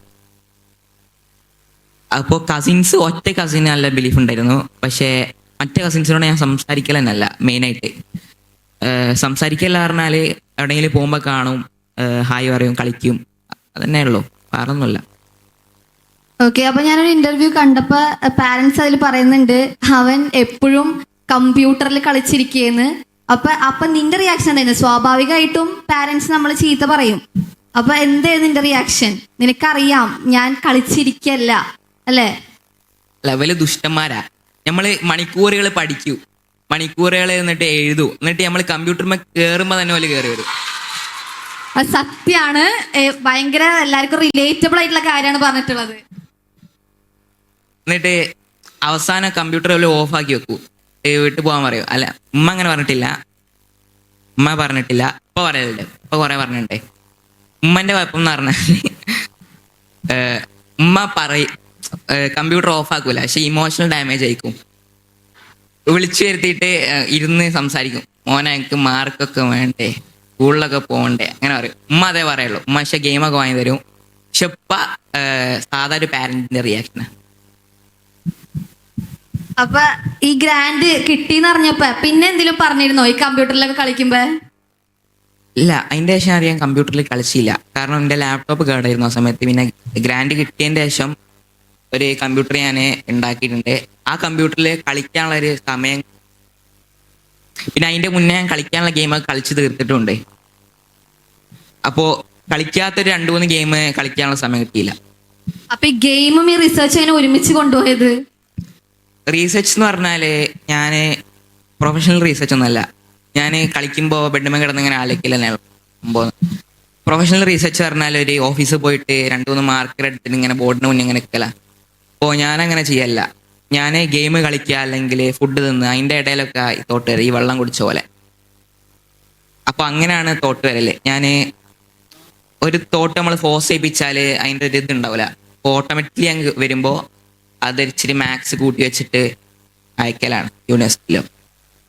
Speaker 1: അപ്പോൾ കസിൻസ്, ഒറ്റ കസിന് നല്ല ബിലീഫ് ഉണ്ടായിരുന്നു. പക്ഷേ മറ്റേ കസിൻസിനോട് ഞാൻ സംസാരിക്കൽ തന്നെയല്ല മെയിനായിട്ട്. സംസാരിക്കല്ല പറഞ്ഞാൽ എവിടെയെങ്കിലും പോകുമ്പോൾ കാണും, ഹായ് പറയും, കളിക്കും, അതന്നെ ഉള്ളൂ, വേറൊന്നുമില്ല.
Speaker 2: ഓക്കെ, അപ്പൊ ഞാനൊരു ഇന്റർവ്യൂ കണ്ടപ്പോ പാരന്റ്സ് അതിൽ പറയുന്നുണ്ട് അവൻ എപ്പോഴും കമ്പ്യൂട്ടറിൽ കളിച്ചിരിക്കുകയെന്ന്. അപ്പൊ നിന്റെ റിയാക്ഷൻ എന്തായിരുന്നു? സ്വാഭാവികമായിട്ടും പാരന്റ്സ് നമ്മൾ ചീത്ത പറയും. അപ്പൊ എന്തായിരുന്നു നിന്റെ റിയാക്ഷൻ? നിനക്കറിയാം ഞാൻ കളിച്ചിരിക്കല്ല അല്ലേ?
Speaker 1: ലെവല് ദുഷ്ടന്മാരാ. നമ്മള് മണിക്കൂറുകൾ പഠിക്കൂ, മണിക്കൂറുകൾ എന്നിട്ട് എഴുതൂ, എന്നിട്ട് നമ്മൾ കമ്പ്യൂട്ടറിൽ കയറുമ്പോ തന്നെ പോലെ കയറി വരും.
Speaker 2: അത് സത്യാണ്. ഭയങ്കര എല്ലാവർക്കും റിലേറ്റബിൾ ആയിട്ടുള്ള കാര്യമാണ് പറഞ്ഞിട്ടുള്ളത്.
Speaker 1: എന്നിട്ട് അവസാനം കമ്പ്യൂട്ടർ പോലെ ഓഫാക്കി വെക്കൂ, വീട്ടിൽ പോകാൻ പറയും. അല്ല, ഉമ്മ അങ്ങനെ പറഞ്ഞിട്ടില്ല, ഇപ്പൊ പറയലുണ്ട്, ഇപ്പൊ കുറെ പറഞ്ഞിട്ടേ. ഉമ്മന്റെ കുഴപ്പം എന്ന് പറഞ്ഞാൽ ഉമ്മ പറയും കമ്പ്യൂട്ടർ ഓഫാക്കൂല, പക്ഷെ ഇമോഷണൽ ഡാമേജ് ആയിരിക്കും. വിളിച്ചു വരുത്തിയിട്ട് ഇരുന്ന് സംസാരിക്കും, മോനെ എനിക്ക് മാർക്കൊക്കെ വേണ്ടേ, സ്കൂളിലൊക്കെ പോകണ്ടേ, അങ്ങനെ പറയും. ഉമ്മ അതേ പറയുള്ളൂ. ഉമ്മ പക്ഷെ ഗെയിമൊക്കെ വാങ്ങി തരും. പക്ഷെ ഇപ്പ സാധാ ഒരു പാരന്റിന്റെ റിയാക്ഷനാണ്.
Speaker 2: അപ്പൊ ഈ ഗ്രാൻഡ് കിട്ടിന്ന് അറിഞ്ഞപ്പോ പിന്നെ എന്തെങ്കിലും പറഞ്ഞിരുന്നോ ഈ കമ്പ്യൂട്ടറിലൊക്കെ കളിക്കുമ്പോ?
Speaker 1: ഇല്ല, അതിന്റെ ശേഷം അറിയാൻ കമ്പ്യൂട്ടറിൽ കളിച്ചില്ല. കാരണം എൻ്റെ ലാപ്ടോപ്പ് കേടായിരുന്നു ആ സമയത്ത്. പിന്നെ ഗ്രാൻഡ് കിട്ടിയതിന്റെ ശേഷം ഒരു കമ്പ്യൂട്ടർ ഞാൻ ഉണ്ടാക്കിയിട്ടുണ്ട്. ആ കമ്പ്യൂട്ടറിൽ കളിക്കാനുള്ള ഒരു സമയം, പിന്നെ അതിന്റെ മുന്നേ ഞാൻ കളിക്കാനുള്ള ഗെയിമൊക്കെ കളിച്ച് തീർത്തിട്ടുണ്ട്. അപ്പോ കളിക്കാത്തൊരു 2-3 ഗെയിം കളിക്കാനുള്ള സമയം കിട്ടിയില്ല.
Speaker 2: അപ്പൊ ഈ ഗെയിമും ഈ റിസർച്ചും അതിനെ ഒരുമിച്ച് കൊണ്ടുപോയത്?
Speaker 1: റീസെർച്ച് എന്ന് പറഞ്ഞാല് ഞാൻ പ്രൊഫഷണൽ റീസെർച്ച് ഒന്നുമല്ല. ഞാൻ കളിക്കുമ്പോൾ ബെഡ്മേ കിടന്ന് ഇങ്ങനെ ആലോചിക്കൽ തന്നെയാണ് സംഭവം. പ്രൊഫഷണൽ റീസെർച്ച് പറഞ്ഞാൽ ഒരു ഓഫീസിൽ പോയിട്ട് 2-3 മാർക്കർ എടുത്തിട്ട് ഇങ്ങനെ ബോർഡിന് മുന്നേ ഇങ്ങനെ നിൽക്കല. അപ്പോൾ ഞാനങ്ങനെ ചെയ്യല്ല. ഞാൻ ഗെയിം കളിക്കുക അല്ലെങ്കിൽ ഫുഡ് തിന്ന് അതിൻ്റെ ഇടയിലൊക്കെ തോട്ട് വരും, ഈ വെള്ളം കുടിച്ച പോലെ. അപ്പൊ അങ്ങനെയാണ് തോട്ട് വരല്. ഞാൻ ഒരു തോട്ട് നമ്മൾ ഫോഴ്സ് ചെയ്യിപ്പിച്ചാൽ അതിൻ്റെ ഒരു ഇതുണ്ടാവില്ല. അപ്പോൾ ഓട്ടോമാറ്റിക്കലി അങ്ങ് വരുമ്പോൾ അത് ഇച്ചിരി മാത്സ് കൂട്ടി വെച്ചിട്ട് അയക്കലാണ് യൂണിവേഴ്സിറ്റിയിലോ.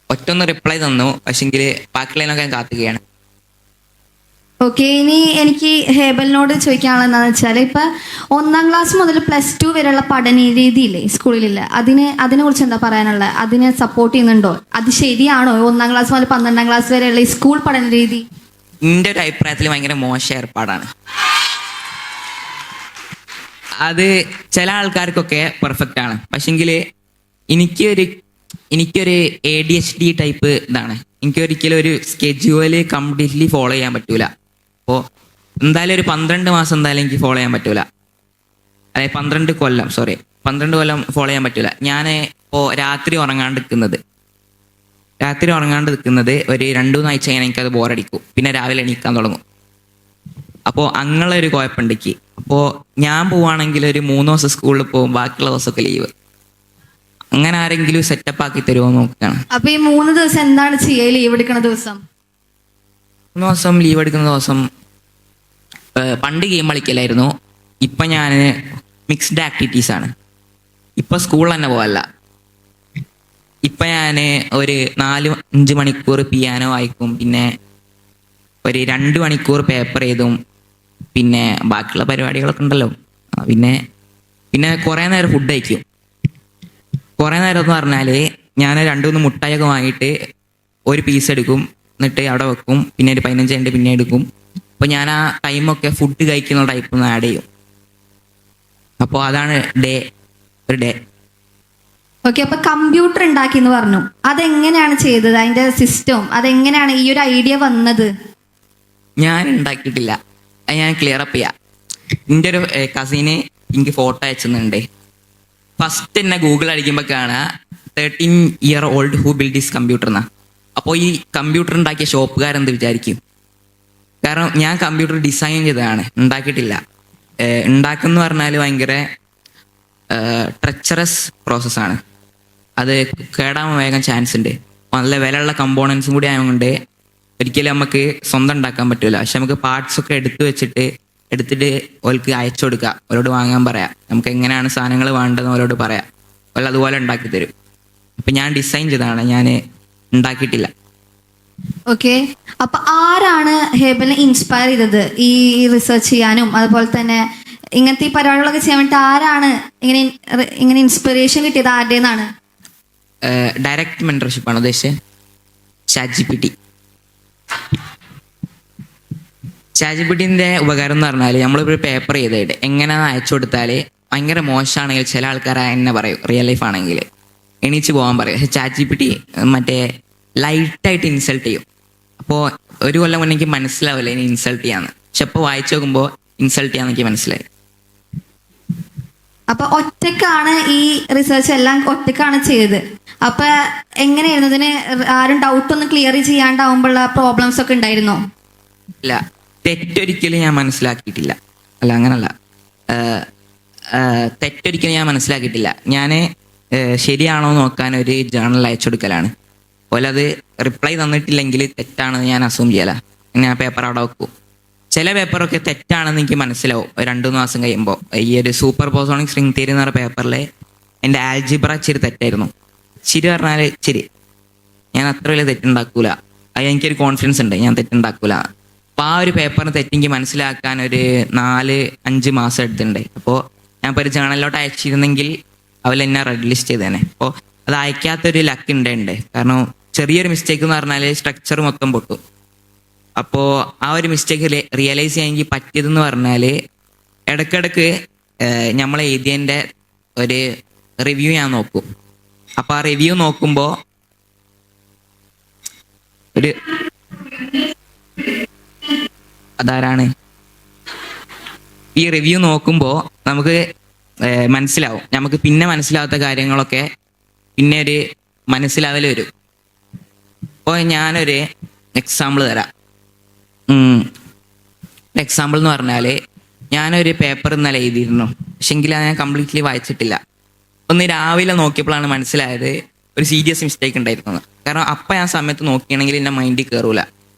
Speaker 1: ഒറ്റൊന്ന് റിപ്ലൈ തന്നു, പക്ഷെങ്കിൽ ബാക്കിയുള്ളതിനൊക്കെ ഞാൻ കാത്തുകയാണ്.
Speaker 2: ഓക്കെ, ഇനി എനിക്ക് ഹേബലിനോട് ചോദിക്കാനുള്ളത് എന്താണെന്ന് വെച്ചാൽ ഇപ്പൊ 1ാം ക്ലാസ് മുതൽ +2 വരെയുള്ള പഠന രീതിയില്ലേ സ്കൂളിലില്ല, അതിനെ കുറിച്ച് എന്താ പറയാനുള്ളത്? അതിനെ സപ്പോർട്ട് ചെയ്യുന്നുണ്ടോ? അത് ശരിയാണോ? 1ാം ക്ലാസ് മുതൽ 12ാം ക്ലാസ് വരെയുള്ള ഈ സ്കൂൾ പഠന രീതി
Speaker 1: എൻ്റെ ഒരു അഭിപ്രായത്തിൽ ഭയങ്കര മോശം ഏർപ്പാടാണ്. അത് ചില ആൾക്കാർക്കൊക്കെ പെർഫെക്റ്റ് ആണ്, പക്ഷെങ്കിൽ എനിക്കൊരു ADHD ടൈപ്പ് ഇതാണ്. എനിക്ക് ഒരിക്കലും ഒരു സ്കെഡ്യൂള് കംപ്ലീറ്റ്ലി ഫോളോ ചെയ്യാൻ പറ്റൂല. അപ്പോൾ എന്തായാലും ഒരു 12 മാസം എന്തായാലും എനിക്ക് ഫോളോ ചെയ്യാൻ പറ്റൂല. അതായത് 12 കൊല്ലം ഫോളോ ചെയ്യാൻ പറ്റൂല. ഞാൻ ഇപ്പോൾ രാത്രി ഉറങ്ങാണ്ട് നിൽക്കുന്നത് ഒരു 2-3 ആഴ്ച കഴിഞ്ഞാൽ എനിക്കത് ബോറടിക്കും. പിന്നെ രാവിലെ എണീക്കാൻ തുടങ്ങും. അപ്പോൾ അങ്ങനെ ഒരു കുഴപ്പമുണ്ടെക്ക്. അപ്പോൾ ഞാൻ പോവുകയാണെങ്കിൽ ഒരു 3 ദിവസം സ്കൂളിൽ പോകും, ബാക്കിയുള്ള ദിവസമൊക്കെ ലീവ്. അങ്ങനെ ആരെങ്കിലും സെറ്റപ്പ് ആക്കി തരുമോ നോക്കുകയാണ്.
Speaker 2: അപ്പൊ ഈ 3 ദിവസം എന്താണ് ചെയ്യുക ലീവ് എടുക്കുന്ന ദിവസം?
Speaker 1: 3 ദിവസം ലീവ് എടുക്കുന്ന ദിവസം പണ്ട് ഗെയിം കളിക്കലായിരുന്നു. ഇപ്പം ഞാൻ മിക്സ്ഡ് ആക്ടിവിറ്റീസ് ആണ്. ഇപ്പം സ്കൂളിൽ തന്നെ പോകല്ല. ഇപ്പം ഞാൻ ഒരു 4-5 മണിക്കൂർ പിയാനോ വായിക്കും, പിന്നെ ഒരു 2 മണിക്കൂർ പേപ്പർ എഴുതും, പിന്നെ ബാക്കിയുള്ള പരിപാടികളൊക്കെ ഉണ്ടല്ലോ. പിന്നെ കുറേ നേരം ഫുഡ് കഴിക്കും. കുറേ നേരം എന്ന് പറഞ്ഞാൽ ഞാൻ 2-3 മുട്ടായൊക്കെ വാങ്ങിയിട്ട് ഒരു പീസ് എടുക്കും, എന്നിട്ട് അവിടെ വെക്കും. പിന്നെ ഒരു 15 മിനിറ്റ് പിന്നെ എടുക്കും. അപ്പോൾ ഞാൻ ആ ടൈമൊക്കെ ഫുഡ് കഴിക്കുന്ന ടൈപ്പ് ഒന്ന് ആഡ് ചെയ്യും. അപ്പോൾ അതാണ് ഒരു ഡേ.
Speaker 2: ഓക്കെ, അപ്പൊ കമ്പ്യൂട്ടർ ഉണ്ടാക്കി എന്ന് പറഞ്ഞു, അതെങ്ങനെയാണ് ചെയ്തത്? അതിന്റെ സിസ്റ്റം അതെങ്ങനെയാണ് ഈ ഒരു ഐഡിയ വന്നത്?
Speaker 1: ഞാൻ ഉണ്ടാക്കിയിട്ടില്ല, അത് ഞാൻ ക്ലിയർ അപ്പ് ചെയ്യാം. എൻ്റെ ഒരു കസിന് എനിക്ക് ഫോട്ടോ അയച്ചുന്നുണ്ട്. ഫസ്റ്റ് തന്നെ ഗൂഗിൾ അടിക്കുമ്പോൾ കാണുക 13-year-old who build this computer എന്നാ. അപ്പോൾ ഈ കമ്പ്യൂട്ടർ ഉണ്ടാക്കിയ ഷോപ്പുകാരെന്ത് വിചാരിക്കും? കാരണം ഞാൻ കമ്പ്യൂട്ടർ ഡിസൈൻ ചെയ്തതാണ്, ഉണ്ടാക്കിയിട്ടില്ല. ഉണ്ടാക്കുന്ന പറഞ്ഞാൽ ഭയങ്കര ട്രെച്ചറസ് പ്രോസസ്സാണ്. അത് കേടാൻ വേഗം ചാൻസ് ഉണ്ട്. നല്ല വിലയുള്ള കമ്പോണൻസും കൂടി ആയതുകൊണ്ട് ഒരിക്കലും നമുക്ക് സ്വന്തം ഉണ്ടാക്കാൻ പറ്റില്ല. പക്ഷെ നമുക്ക് പാർട്സ് ഒക്കെ എടുത്തിട്ട് ഓൾക്ക് അയച്ചു കൊടുക്കുക, അവരോട് വാങ്ങാൻ പറയാം. നമുക്ക് എങ്ങനെയാണ് സാധനങ്ങൾ വേണ്ടതെന്ന് അവരോട് പറയാം, ഓൾ അതുപോലെ ഉണ്ടാക്കി തരും. അപ്പം ഞാൻ ഡിസൈൻ ചെയ്തതാണ്, ഞാൻ ഉണ്ടാക്കിയിട്ടില്ല.
Speaker 2: ഓക്കെ, അപ്പൊ ആരാണ് ഹേബലിനെ ഇൻസ്പയർ ചെയ്തത് ഈ റിസർച്ച് ചെയ്യാനും അതുപോലെ തന്നെ ഇങ്ങനത്തെ ഈ പരിപാടികളൊക്കെ ചെയ്യാൻ വേണ്ടി? ആരാണ് ഇങ്ങനെ ഇൻസ്പിറേഷൻ കിട്ടിയത്? ആരുടേന്നാണ്?
Speaker 1: ഡയറക്റ്റ് മെന്റർഷിപ്പാണ് ഉദ്ദേശിച്ചത്. ചാറ്റ്ജിപിടിന്റെ ഉപകാരം എന്ന് പറഞ്ഞാൽ നമ്മളിപ്പോൾ പേപ്പർ ചെയ്തിട്ട് എങ്ങനെയാണ് അയച്ചു കൊടുത്താൽ ഭയങ്കര മോശമാണെങ്കിൽ ചില ആൾക്കാർ എന്നെ പറയും, റിയൽ ലൈഫ് ആണെങ്കിൽ എണീച്ച് പോകാൻ പറയും. പക്ഷെ ചാറ്റ്ജിപിടി മറ്റേ ലൈറ്റായിട്ട് ഇൻസൾട്ട് ചെയ്യും. അപ്പോൾ ഒരു കൊല്ലം മുന്നേ എനിക്ക് മനസ്സിലാവില്ല ഇനി ഇൻസൾട്ട് ചെയ്യാന്ന്. പക്ഷെ ഇപ്പോൾ വായിച്ചു നോക്കുമ്പോൾ ഇൻസൾട്ട് ചെയ്യാന്ന് എനിക്ക് മനസ്സിലായി.
Speaker 2: അപ്പൊ ഒറ്റക്കാണ് ഈ റിസർച്ച് എല്ലാം ഒറ്റക്കാണ് ചെയ്തത്. അപ്പൊ എങ്ങനെയായിരുന്നു ഇതിന്? ആരും ഡൗട്ട് ഒന്നും ക്ലിയർ ചെയ്യാണ്ടാവുമ്പോഴുള്ള പ്രോബ്ലംസ് ഒക്കെ ഉണ്ടായിരുന്നോ?
Speaker 1: ഇല്ല, തെറ്റൊരിക്കലും ഞാൻ മനസ്സിലാക്കിയിട്ടില്ല. അങ്ങനല്ല, തെറ്റൊരിക്കലും ഞാൻ മനസ്സിലാക്കിയിട്ടില്ല. ഞാൻ ശരിയാണോ നോക്കാൻ ഒരു ജേർണൽ അയച്ചു കൊടുക്കലാണ്. അതുപോലെ അത് റിപ്ലൈ തന്നിട്ടില്ലെങ്കിൽ തെറ്റാണെന്ന് ഞാൻ അസ്യൂം ചെയ്യല. ഞാൻ പേപ്പർ അവിടെ വെക്കും. ചില പേപ്പറൊക്കെ തെറ്റാണെന്ന് എനിക്ക് മനസ്സിലാവും 2-3 മാസം കഴിയുമ്പോൾ. ഈ ഒരു സൂപ്പർ പോസോണിക് സ്ട്രിംഗ് തിയറി എന്ന് പറഞ്ഞ പേപ്പറിൽ എൻ്റെ ആൽജിബ്ര ഇച്ചിരി തെറ്റായിരുന്നു. ഇച്ചിരി പറഞ്ഞാൽ ഇച്ചിരി. ഞാൻ അത്ര വലിയ തെറ്റുണ്ടാക്കൂല, അത് എനിക്കൊരു കോൺഫിഡൻസ് ഉണ്ട്, ഞാൻ തെറ്റുണ്ടാക്കൂല. അപ്പോൾ ആ ഒരു പേപ്പറിന് തെറ്റെനിക്ക് മനസ്സിലാക്കാൻ ഒരു 4-5 മാസം എടുത്തിട്ടുണ്ട്. അപ്പോൾ ഞാൻ ഇപ്പോൾ ഒരു ജേണലിലോട്ട് അയച്ചിരുന്നെങ്കിൽ അവരെന്നെ റെഡ് ലിസ്റ്റ് ചെയ്തേനെ. അപ്പോൾ അത് അയക്കാത്തൊരു ലക്ക് ഉണ്ട്. കാരണം ചെറിയൊരു മിസ്റ്റേക്ക് എന്ന് പറഞ്ഞാൽ സ്ട്രക്ചർ മൊത്തം പൊട്ടും. അപ്പോൾ ആ ഒരു മിസ്റ്റേക്ക് റിയലൈസ് ചെയ്യാൻ എനിക്ക് പറ്റിയതെന്ന് പറഞ്ഞാൽ ഇടയ്ക്കിടയ്ക്ക് നമ്മൾ എഴുതിയതിൻ്റെ ഒരു റിവ്യൂ ഞാൻ നോക്കും. അപ്പോൾ ആ റിവ്യൂ നോക്കുമ്പോൾ അതാരാണ് ഈ റിവ്യൂ നോക്കുമ്പോൾ നമുക്ക് മനസ്സിലാവും. നമുക്ക് പിന്നെ മനസ്സിലാവാത്ത കാര്യങ്ങളൊക്കെ പിന്നെ ഒരു മനസ്സിലാവൽ വരും. അപ്പോൾ ഞാനൊരു എക്സാമ്പിൾ തരാം. എക്സാമ്പിൾ എന്ന് പറഞ്ഞാൽ ഞാനൊരു പേപ്പർ ഇന്നലെ എഴുതിയിരുന്നു, പക്ഷെങ്കിൽ അത് ഞാൻ കംപ്ലീറ്റ്ലി വായിച്ചിട്ടില്ല. ഒന്ന് രാവിലെ നോക്കിയപ്പോഴാണ് മനസ്സിലായത് ഒരു സീരിയസ് മിസ്റ്റേക്ക് ഉണ്ടായിരുന്നു. കാരണം അപ്പം ആ സമയത്ത് നോക്കുകയാണെങ്കിൽ എൻ്റെ മൈൻഡിൽ കയറൂല.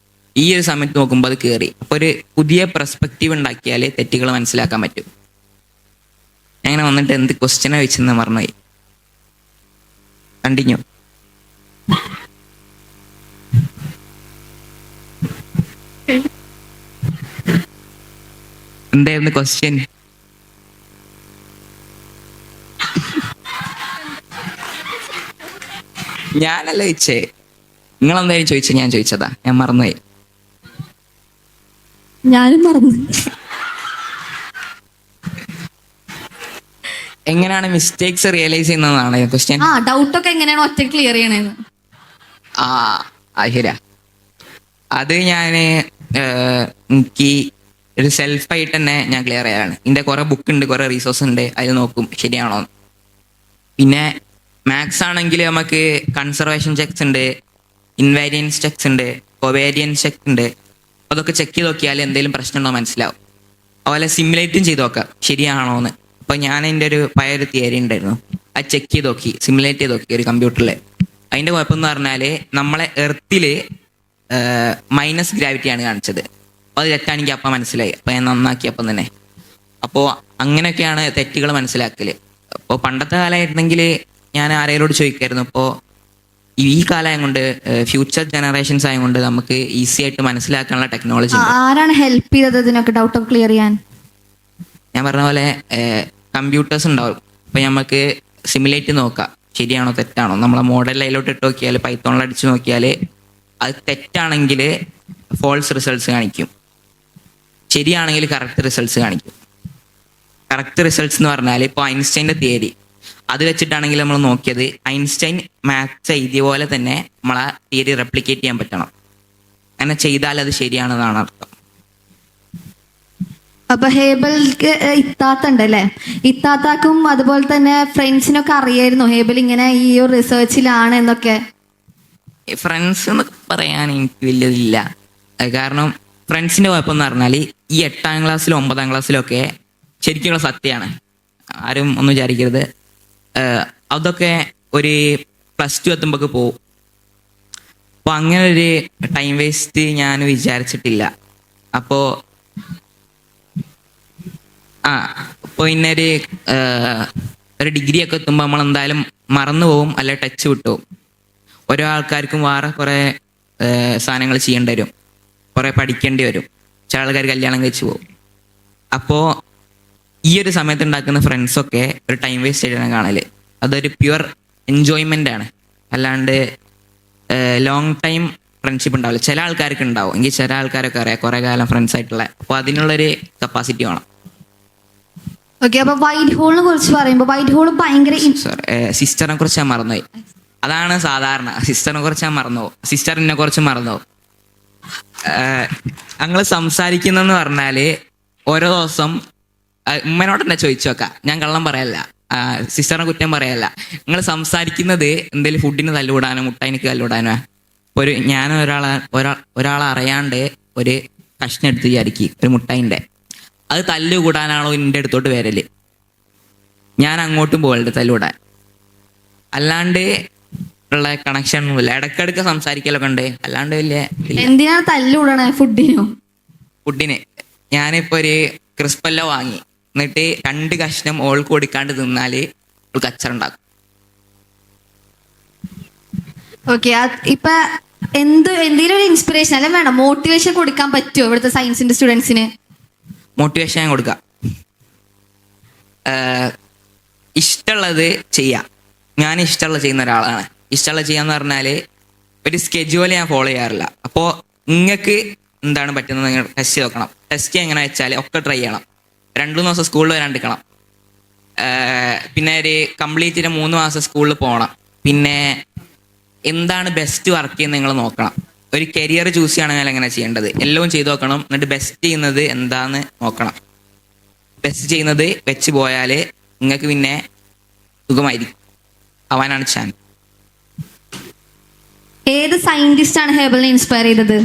Speaker 1: ഈ ഒരു സമയത്ത് നോക്കുമ്പോൾ അത് കയറി. അപ്പോൾ ഒരു പുതിയ പെർസ്പെക്റ്റീവ് ഉണ്ടാക്കിയാൽ തെറ്റുകൾ മനസ്സിലാക്കാൻ പറ്റും. അങ്ങനെ വന്നിട്ട് എന്ത് ക്വസ്റ്റ്യനാണ് വെച്ചെന്ന് മറന്നുപോയി. കണ്ടിന്യൂ. എന്തായിരുന്നു ക്വസ്റ്റ്യൻ? ഞാനല്ല ചോദിച്ചേ, നിങ്ങളെന്തായാലും ചോദിച്ചേ, ഞാൻ ചോദിച്ചതാ, ഞാൻ മറന്നുപോയി.
Speaker 2: ഞാനും മറന്നു.
Speaker 1: എങ്ങനെയാണ് മിസ്റ്റേക്സ് റിയലൈസ് ചെയ്യുന്നതാണ് ക്വസ്റ്റ്യൻ.
Speaker 2: ആ ഡൗട്ടൊക്കെ എങ്ങനെയാണ് ഒറ്റ ക്ലിയർ ചെയ്യണേന്ന്.
Speaker 1: ശരിയാ. അത് ഞാന് എനിക്ക് ഒരു സെൽഫായിട്ട് തന്നെ ഞാൻ ക്ലിയർ ചെയ്യാണ്. ഇതിന്റെ കുറെ ബുക്ക് ഉണ്ട്, കുറെ റീസോഴ്സ് ഉണ്ട്, അതിൽ നോക്കും ശരിയാണോ. പിന്നെ മാത്സ് ആണെങ്കിൽ നമുക്ക് കൺസർവേഷൻ ചെക്സ് ഉണ്ട്, ഇൻവാരിയൻസ് ചെക്സ് ഉണ്ട്, കൊവേരിയൻസ് ചെക്ക് ഉണ്ട്. അതൊക്കെ ചെക്ക് ചെയ്ത് നോക്കിയാൽ എന്തെങ്കിലും പ്രശ്നം ഉണ്ടോ മനസ്സിലാവും. അതുപോലെ സിമുലേറ്റും ചെയ്ത് നോക്കാം ശരിയാണോന്ന്. അപ്പൊ ഞാൻ എൻ്റെ ഒരു പഴയൊരു തിയറി ഉണ്ടായിരുന്നു, അത് ചെക്ക് ചെയ്ത് നോക്കി, സിമുലേറ്റ് ചെയ്ത് നോക്കി ഒരു കമ്പ്യൂട്ടറിൽ. അതിന്റെ കുഴപ്പം എന്ന് പറഞ്ഞാല് നമ്മളെ എർത്തില് മൈനസ് ഗ്രാവിറ്റിയാണ് കാണിച്ചത്. അത് തെറ്റാണെങ്കിൽ അപ്പം മനസ്സിലായി. അപ്പൊ ഞാൻ നന്നാക്കി അപ്പം തന്നെ. അപ്പോൾ അങ്ങനെയൊക്കെയാണ് തെറ്റുകൾ മനസ്സിലാക്കല്. അപ്പോൾ പണ്ടത്തെ കാലമായിരുന്നെങ്കിൽ ഞാൻ ആരെങ്കിലോട് ചോദിക്കായിരുന്നു. ഇപ്പോൾ ഈ കാലം കൊണ്ട്, ഫ്യൂച്ചർ ജനറേഷൻസ് ആയതുകൊണ്ട് നമുക്ക് ഈസി ആയിട്ട് മനസ്സിലാക്കാനുള്ള ടെക്നോളജി ഉണ്ട്.
Speaker 2: ആരാണ് ഹെൽപ്പ് ചെയ്തത് ഇതിനൊക്കെ ഡൗട്ട് ക്ലിയർ ചെയ്യാൻ?
Speaker 1: ഞാൻ പറഞ്ഞ പോലെ കമ്പ്യൂട്ടേഴ്സ് ഉണ്ടാവും. അപ്പൊ നമുക്ക് സിമുലേറ്റ് നോക്കാം ശരിയാണോ തെറ്റാണോ. നമ്മളെ മോഡൽ അതിലോട്ട് ഇട്ട് നോക്കിയാൽ, പൈത്തോണിൽ അടിച്ചു നോക്കിയാൽ അത് തെറ്റാണെങ്കിൽ ഫോൾസ് റിസൾട്ട്സ് കാണിക്കും, ശരിയാണെങ്കിൽ കറക്റ്റ് റിസൾട്ട്സ് കാണിക്കും. കറക്റ്റ് റിസൾട്ട്സ് എന്ന് പറഞ്ഞാൽ ഇപ്പോൾ ഐൻസ്റ്റൈൻ്റെ തിയറി അത് വെച്ചിട്ടാണെങ്കിൽ നമ്മൾ നോക്കിയത്, ഐൻസ്റ്റൈൻ മാത്സ് എഴുതിയ പോലെ തന്നെ നമ്മളെ തിയറി റെപ്ലിക്കേറ്റ് ചെയ്യാൻ പറ്റണം. അങ്ങനെ ചെയ്താൽ അത് ശരിയാണെന്നാണ് അർത്ഥം.
Speaker 2: അപ്പൊ ഹേബൽക്ക് ഇത്താത്ത ഉണ്ടല്ലേ, ഇത്താത്താക്കും അതുപോലെ തന്നെ ഫ്രണ്ട്സിനൊക്കെ അറിയായിരുന്നു ഹേബൽ ഇങ്ങനെ ഈ ഒരു റിസർച്ചിലാണ് എന്നൊക്കെ?
Speaker 1: ഫ്രണ്ട്സ് എന്നൊക്കെ പറയാൻ എനിക്ക് വലിയതില്ല. കാരണം ഫ്രണ്ട്സിന്റെ കുഴപ്പം എന്ന് പറഞ്ഞാൽ ഈ 8ാം ക്ലാസ്സിലും 9ാം ക്ലാസ്സിലും ഒക്കെ ശരിക്കുള്ള സത്യമാണ്, ആരും ഒന്നും വിചാരിക്കരുത്. അതൊക്കെ ഒരു +2 എത്തുമ്പോഴൊക്കെ പോവും. അപ്പോൾ അങ്ങനെ ഒരു ടൈം വേസ്റ്റ് ഞാൻ വിചാരിച്ചിട്ടില്ല. അപ്പോൾ പിന്നെ ഒരു ഡിഗ്രി ഒക്കെ എത്തുമ്പോൾ നമ്മൾ എന്തായാലും മറന്നു പോവും, അല്ലെ ടച്ച് വിട്ടുപോകും. ഓരോ ആൾക്കാർക്കും വേറെ കുറേ സാധനങ്ങൾ ചെയ്യേണ്ടി വരും, കുറേ പഠിക്കേണ്ടി വരും, ചില ആൾക്കാർ കല്യാണം കഴിച്ചു പോകും. അപ്പോൾ ഈ ഒരു സമയത്ത് ഉണ്ടാക്കുന്ന ഫ്രണ്ട്സൊക്കെ ഒരു ടൈം വേസ്റ്റ് ആയിട്ടാണ് കാണല്. അതൊരു പ്യുവർ എൻജോയ്മെൻ്റ് ആണ്, അല്ലാണ്ട് ലോങ് ടൈം ഫ്രണ്ട്ഷിപ്പ് ഉണ്ടാവില്ല. ചില ആൾക്കാർക്ക് ഉണ്ടാവും, എങ്കിൽ ചില ആൾക്കാരൊക്കെ അറിയാം കുറേ കാലം ഫ്രണ്ട്സ് ആയിട്ടുള്ള. അപ്പോൾ അതിനുള്ളൊരു കപ്പാസിറ്റി വേണം.
Speaker 2: ഓക്കെ. അപ്പൊ വൈറ്റ് ഹോളിനെ കുറിച്ച് പറയുമ്പോൾ വൈറ്റ് ഹോൾ ഭയങ്കര
Speaker 1: സിസ്റ്ററിനെ കുറിച്ച് ഞാൻ മറന്നുപോയി. അതാണ് സാധാരണ, സിസ്റ്ററിനെ കുറിച്ച് ഞാൻ മറന്നുപോകും, സിസ്റ്ററിനെ കുറിച്ച് മറന്നുപോകും. ഞങ്ങൾ സംസാരിക്കുന്നെന്ന് പറഞ്ഞാല് ഓരോ ദിവസം ഉമ്മനോട് തന്നെ ചോദിച്ചു നോക്കാം, ഞാൻ കള്ളം പറയല്ല, സിസ്റ്ററിനെ കുറ്റം പറയല്ല. നിങ്ങൾ സംസാരിക്കുന്നത് എന്തെങ്കിലും ഫുഡിന് തല്ലുകൂടാനോ മുട്ടായിനിക്ക് തല്ലുകൂടാനോ. ഇപ്പോൾ ഞാൻ ഒരാളെ അറിയാണ്ട് ഒരു കഷ്ണം എടുത്ത് വിചാരിക്കും, ഒരു മുട്ടായിൻ്റെ, അത് തല്ലുകൂടാനാണോ എൻ്റെ അടുത്തോട്ട് വരല്, ഞാൻ അങ്ങോട്ടും പോകലുണ്ട് തല്ലുകൂടാൻ. അല്ലാണ്ട് ഉള്ള കണക്ഷൻ ഒന്നുമില്ല. ഇടയ്ക്കിടയ്ക്ക് സംസാരിക്കലൊക്കെ ഉണ്ട്, അല്ലാണ്ട് വലിയ.
Speaker 2: എന്തിനാണ് തല്ലുകൂടണേ? ഫുഡിന്
Speaker 1: ഞാനിപ്പോ ഒരു ക്രിസ്പല്ലോ വാങ്ങി, എന്നിട്ട് 2 കഷ്ണം ഓൾക്ക് കൊടുക്കാണ്ട് തിന്നാല് ഓൾക്ക് കച്ചറുണ്ടാക്കും.
Speaker 2: ഓക്കെ. ഇപ്പൊ എന്തെങ്കിലും ഒരു ഇൻസ്പിറേഷൻ അല്ലെ വേണം, മോട്ടിവേഷൻ കൊടുക്കാൻ പറ്റുമോ ഇവിടുത്തെ സയൻസിന്റെ സ്റ്റുഡൻസിന്?
Speaker 1: മോട്ടിവേഷൻ ഞാൻ കൊടുക്കാം. ഇഷ്ടമുള്ളത് ചെയ്യാം. ഞാൻ ഇഷ്ടമുള്ളത് ചെയ്യുന്ന ഒരാളാണ്. ഇഷ്ടമുള്ളത് ചെയ്യാന്ന് പറഞ്ഞാല് ഒരു സ്കെഡ്യൂൾ ഞാൻ ഫോളോ ചെയ്യാറില്ല. അപ്പോൾ നിങ്ങൾക്ക് എന്താണ് പറ്റുന്നത് നിങ്ങൾ ടെസ്റ്റ് ചെയ്ത് നോക്കണം. ടെസ്റ്റ് എങ്ങനെ വെച്ചാൽ ഒക്കെ ട്രൈ ചെയ്യണം. 2-3 ദിവസം സ്കൂളിൽ വരാണ്ടിരിക്കണം. പിന്നെ ഒരു കംപ്ലീറ്റ് 3 മാസം സ്കൂളിൽ പോകണം. പിന്നെ എന്താണ് ബെസ്റ്റ് വർക്ക് ചെയ്യുന്നത് നിങ്ങൾ നോക്കണം. ഒരു കരിയർ ചൂസ് ചെയ്യണമെങ്കിൽ എങ്ങനെ ചെയ്യേണ്ടത് എല്ലാം ചെയ്ത് നോക്കണം. എന്നിട്ട് ബെസ്റ്റ് ചെയ്യുന്നത് എന്താന്ന് നോക്കണം. ബെസ്റ്റ് ചെയ്യുന്നത് വെച്ച് പോയാൽ നിങ്ങൾക്ക് പിന്നെ സുഖമായിരിക്കും ആവാനാണ് ചാൻസ്.
Speaker 2: ഏത് സയന്റിസ്റ്റ് ആണ് ഹേബലിനെ ഇൻസ്പയർ ചെയ്തത്?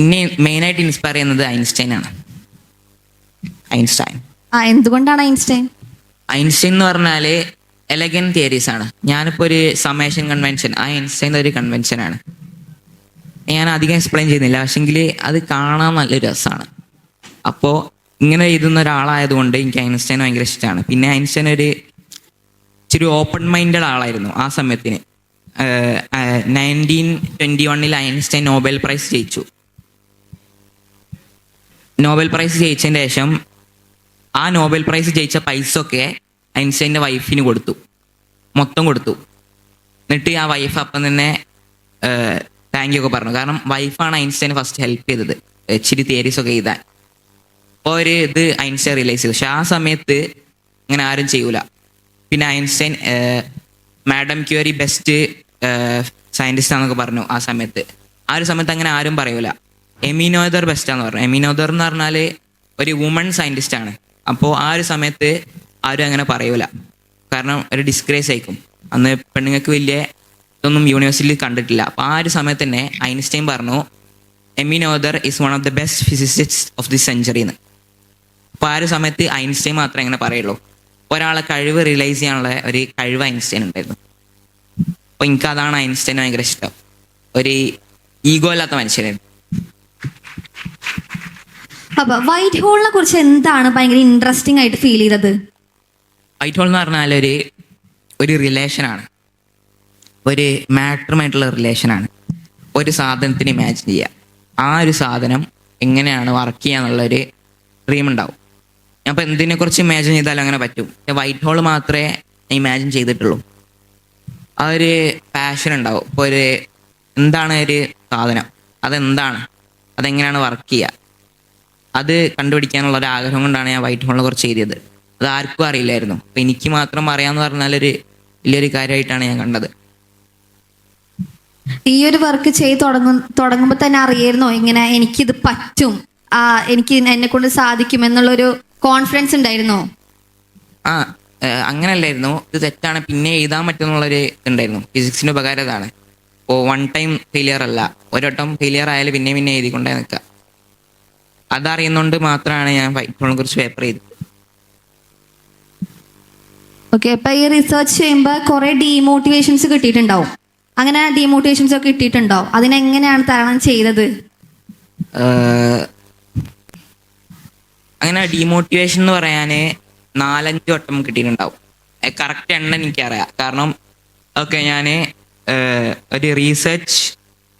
Speaker 1: ഇന്നെ മെയിനായിട്ട് ഇൻസ്പയർ ചെയ്യുന്നത് ഐൻസ്റ്റൈൻ ആണ്.
Speaker 2: എന്തുകൊണ്ടാണ് ഐൻസ്റ്റൈൻ?
Speaker 1: ഐൻസ്റ്റൈൻ എന്ന് പറഞ്ഞാൽ എലഗൻ തിയറീസ് ആണ്. ഞാനിപ്പോൾ ഒരു സമേഷൻ കൺവെൻഷൻ, ആ ഐൻസ്റ്റൈൻ്റെ ഒരു കൺവെൻഷനാണ്. ഞാൻ അധികം എക്സ്പ്ലെയിൻ ചെയ്യുന്നില്ല, പക്ഷെങ്കിൽ അത് കാണാൻ നല്ലൊരു രസമാണ്. അപ്പോൾ ഇങ്ങനെ എഴുതുന്ന ഒരാളായതുകൊണ്ട് എനിക്ക് ഐൻസ്റ്റൈൻ ഭയങ്കര ഇഷ്ടമാണ്. പിന്നെ ഐൻസ്റ്റൈൻ ഒരു ഇച്ചിരി ഓപ്പൺ മൈൻഡഡ് ആളായിരുന്നു ആ സമയത്തിന്. 1921 ഐൻസ്റ്റൈൻ നോബൽ പ്രൈസ് ജയിച്ചു. നോബൽ പ്രൈസ് ജയിച്ചതിന് ശേഷം ആ നോബൽ പ്രൈസ് ജയിച്ച പൈസ ഒക്കെ ഐൻസ്റ്റൈൻ്റെ വൈഫിന് കൊടുത്തു, മൊത്തം കൊടുത്തു. എന്നിട്ട് ആ വൈഫ് അപ്പം തന്നെ താങ്ക് യു ഒക്കെ പറഞ്ഞു. കാരണം വൈഫാണ് ഐൻസ്റ്റൈനെ ഫസ്റ്റ് ഹെൽപ്പ് ചെയ്തത് ഇച്ചിരി തിയറീസ് ഒക്കെ എഴുതാൻ. അപ്പോൾ ഒരു ഇത് ഐൻസ്റ്റൈൻ റിയലൈസ് ചെയ്തു. പക്ഷെ ആ സമയത്ത് അങ്ങനെ ആരും ചെയ്യൂല. പിന്നെ Einstein Madam Curie best scientist ആണെന്നൊക്കെ പറഞ്ഞു ആ സമയത്ത്. ആ ഒരു സമയത്ത് അങ്ങനെ ആരും പറയൂല. എമി നോതർ ബെസ്റ്റാന്ന് പറഞ്ഞു. എമി നോതർ എന്ന് പറഞ്ഞാൽ ഒരു വുമൺ സയൻറ്റിസ്റ്റ് ആണ്. അപ്പോൾ ആ ഒരു സമയത്ത് ആരും അങ്ങനെ പറയൂല, കാരണം ഒരു ഡിസ്ഗ്രേസ് ആയിരിക്കും. അന്ന് പെണ്ണുങ്ങൾക്ക് വലിയ ഇതൊന്നും യൂണിവേഴ്സിറ്റിയിൽ കണ്ടിട്ടില്ല. അപ്പോൾ ആ ഒരു സമയത്ത് തന്നെ ഐൻസ്റ്റൈൻ പറഞ്ഞു Emmy Noether is one of the best physicist of the century എന്ന്. അപ്പോൾ ആ ഒരു സമയത്ത് ഐൻസ്റ്റൈൻ മാത്രമേ അങ്ങനെ പറയുള്ളൂ. ഒരാളെ കഴിവ് റിയലൈസ് ചെയ്യാനുള്ള ഒരു കഴിവ് ഐൻസ്റ്റൈൻ ഉണ്ടായിരുന്നു. അപ്പോൾ എനിക്ക് അതാണ് ഐൻസ്റ്റൈൻ ഭയങ്കര ഇഷ്ടം. ഒരു ഈഗോ ഇല്ലാത്ത മനുഷ്യനായിരുന്നു.
Speaker 2: അപ്പൊ വൈറ്റ് ഹോളിനെ കുറിച്ച് എന്താണ് ഭയങ്കര ഇൻട്രസ്റ്റിംഗ് ആയിട്ട് ഫീൽ ചെയ്തത്?
Speaker 1: വൈറ്റ് ഹോൾ എന്ന് പറഞ്ഞാൽ ഒരു റിലേഷനാണ്, ഒരു മാറ്ററുമായിട്ടുള്ള റിലേഷനാണ്. ഒരു സാധനത്തിന് ഇമാജിൻ ചെയ്യുക, ആ ഒരു സാധനം എങ്ങനെയാണ് വർക്ക് ചെയ്യുക എന്നുള്ളൊരു ഡ്രീം ഉണ്ടാവും. അപ്പോൾ എന്തിനെക്കുറിച്ച് ഇമാജിൻ ചെയ്താലും അങ്ങനെ പറ്റും. വൈറ്റ് ഹോൾ മാത്രമേ ഇമാജിൻ ചെയ്തിട്ടുള്ളൂ. ആ ഒരു പാഷൻ ഉണ്ടാവും. ഇപ്പോൾ എന്താണ് ഒരു സാധനം, അതെന്താണ്, അതെങ്ങനെയാണ് വർക്ക് ചെയ്യുക, അത് കണ്ടുപിടിക്കാനുള്ള ഒരു ആഗ്രഹം കൊണ്ടാണ് ഞാൻ വൈറ്റ് ഹോളിനെ കുറിച്ച് എഴുതിയത്. അത് ആർക്കും അറിയില്ലായിരുന്നു. അപ്പം എനിക്ക് മാത്രം അറിയാമെന്ന് പറഞ്ഞാൽ വലിയൊരു കാര്യമായിട്ടാണ് ഞാൻ കണ്ടത്.
Speaker 2: ഈ ഒരു വർക്ക് ചെയ്ത് തുടങ്ങുമ്പോൾ തന്നെ അറിയായിരുന്നോ ഇങ്ങനെ എനിക്കിത് പറ്റും, എനിക്ക് എന്നെ കൊണ്ട് സാധിക്കും എന്നുള്ളൊരു കോൺഫിഡൻസ് ഉണ്ടായിരുന്നോ?
Speaker 1: അങ്ങനല്ലായിരുന്നു. ഇത് തെറ്റാണ്, പിന്നെ എഴുതാൻ പറ്റുമെന്നുള്ളൊരു ഇതുണ്ടായിരുന്നു. ഫിസിക്സിൻ്റെ ഉപകാരം ഇതാണ്. ഇപ്പോൾ വൺ ടൈം ഫെയിലിയർ അല്ല, ഒരു വട്ടം ഫെയിലിയർ ആയാലും പിന്നെ എഴുതിക്കൊണ്ടേ നിൽക്കുക. അതറിയുന്നതുകൊണ്ട് മാത്രമാണ് ഞാൻ വൈറ്റ് ഹോളിനെ കുറിച്ച് പേപ്പർ ചെയ്തത്.
Speaker 2: ഓക്കെ, അപ്പൊ ഈ റിസർച്ച് ചെയ്യുമ്പോൾ കുറെ ഡീമോട്ടിവേഷൻസ് കിട്ടിയിട്ടുണ്ടാവും. അങ്ങനെ ഡീമോട്ടിവേഷൻസ് ഒക്കെ കിട്ടിയിട്ടുണ്ടോ? അതിനെങ്ങനെയാണ് തരണം ചെയ്തത്?
Speaker 1: അങ്ങനെ ഡീമോട്ടിവേഷൻ എന്ന് പറയാൻ 4-5 വട്ടം കിട്ടിയിട്ടുണ്ടാവും. കറക്റ്റ് എണ്ണം എനിക്കറിയാം. കാരണം ഓക്കെ, ഞാൻ ഒരു റീസെർച്ച്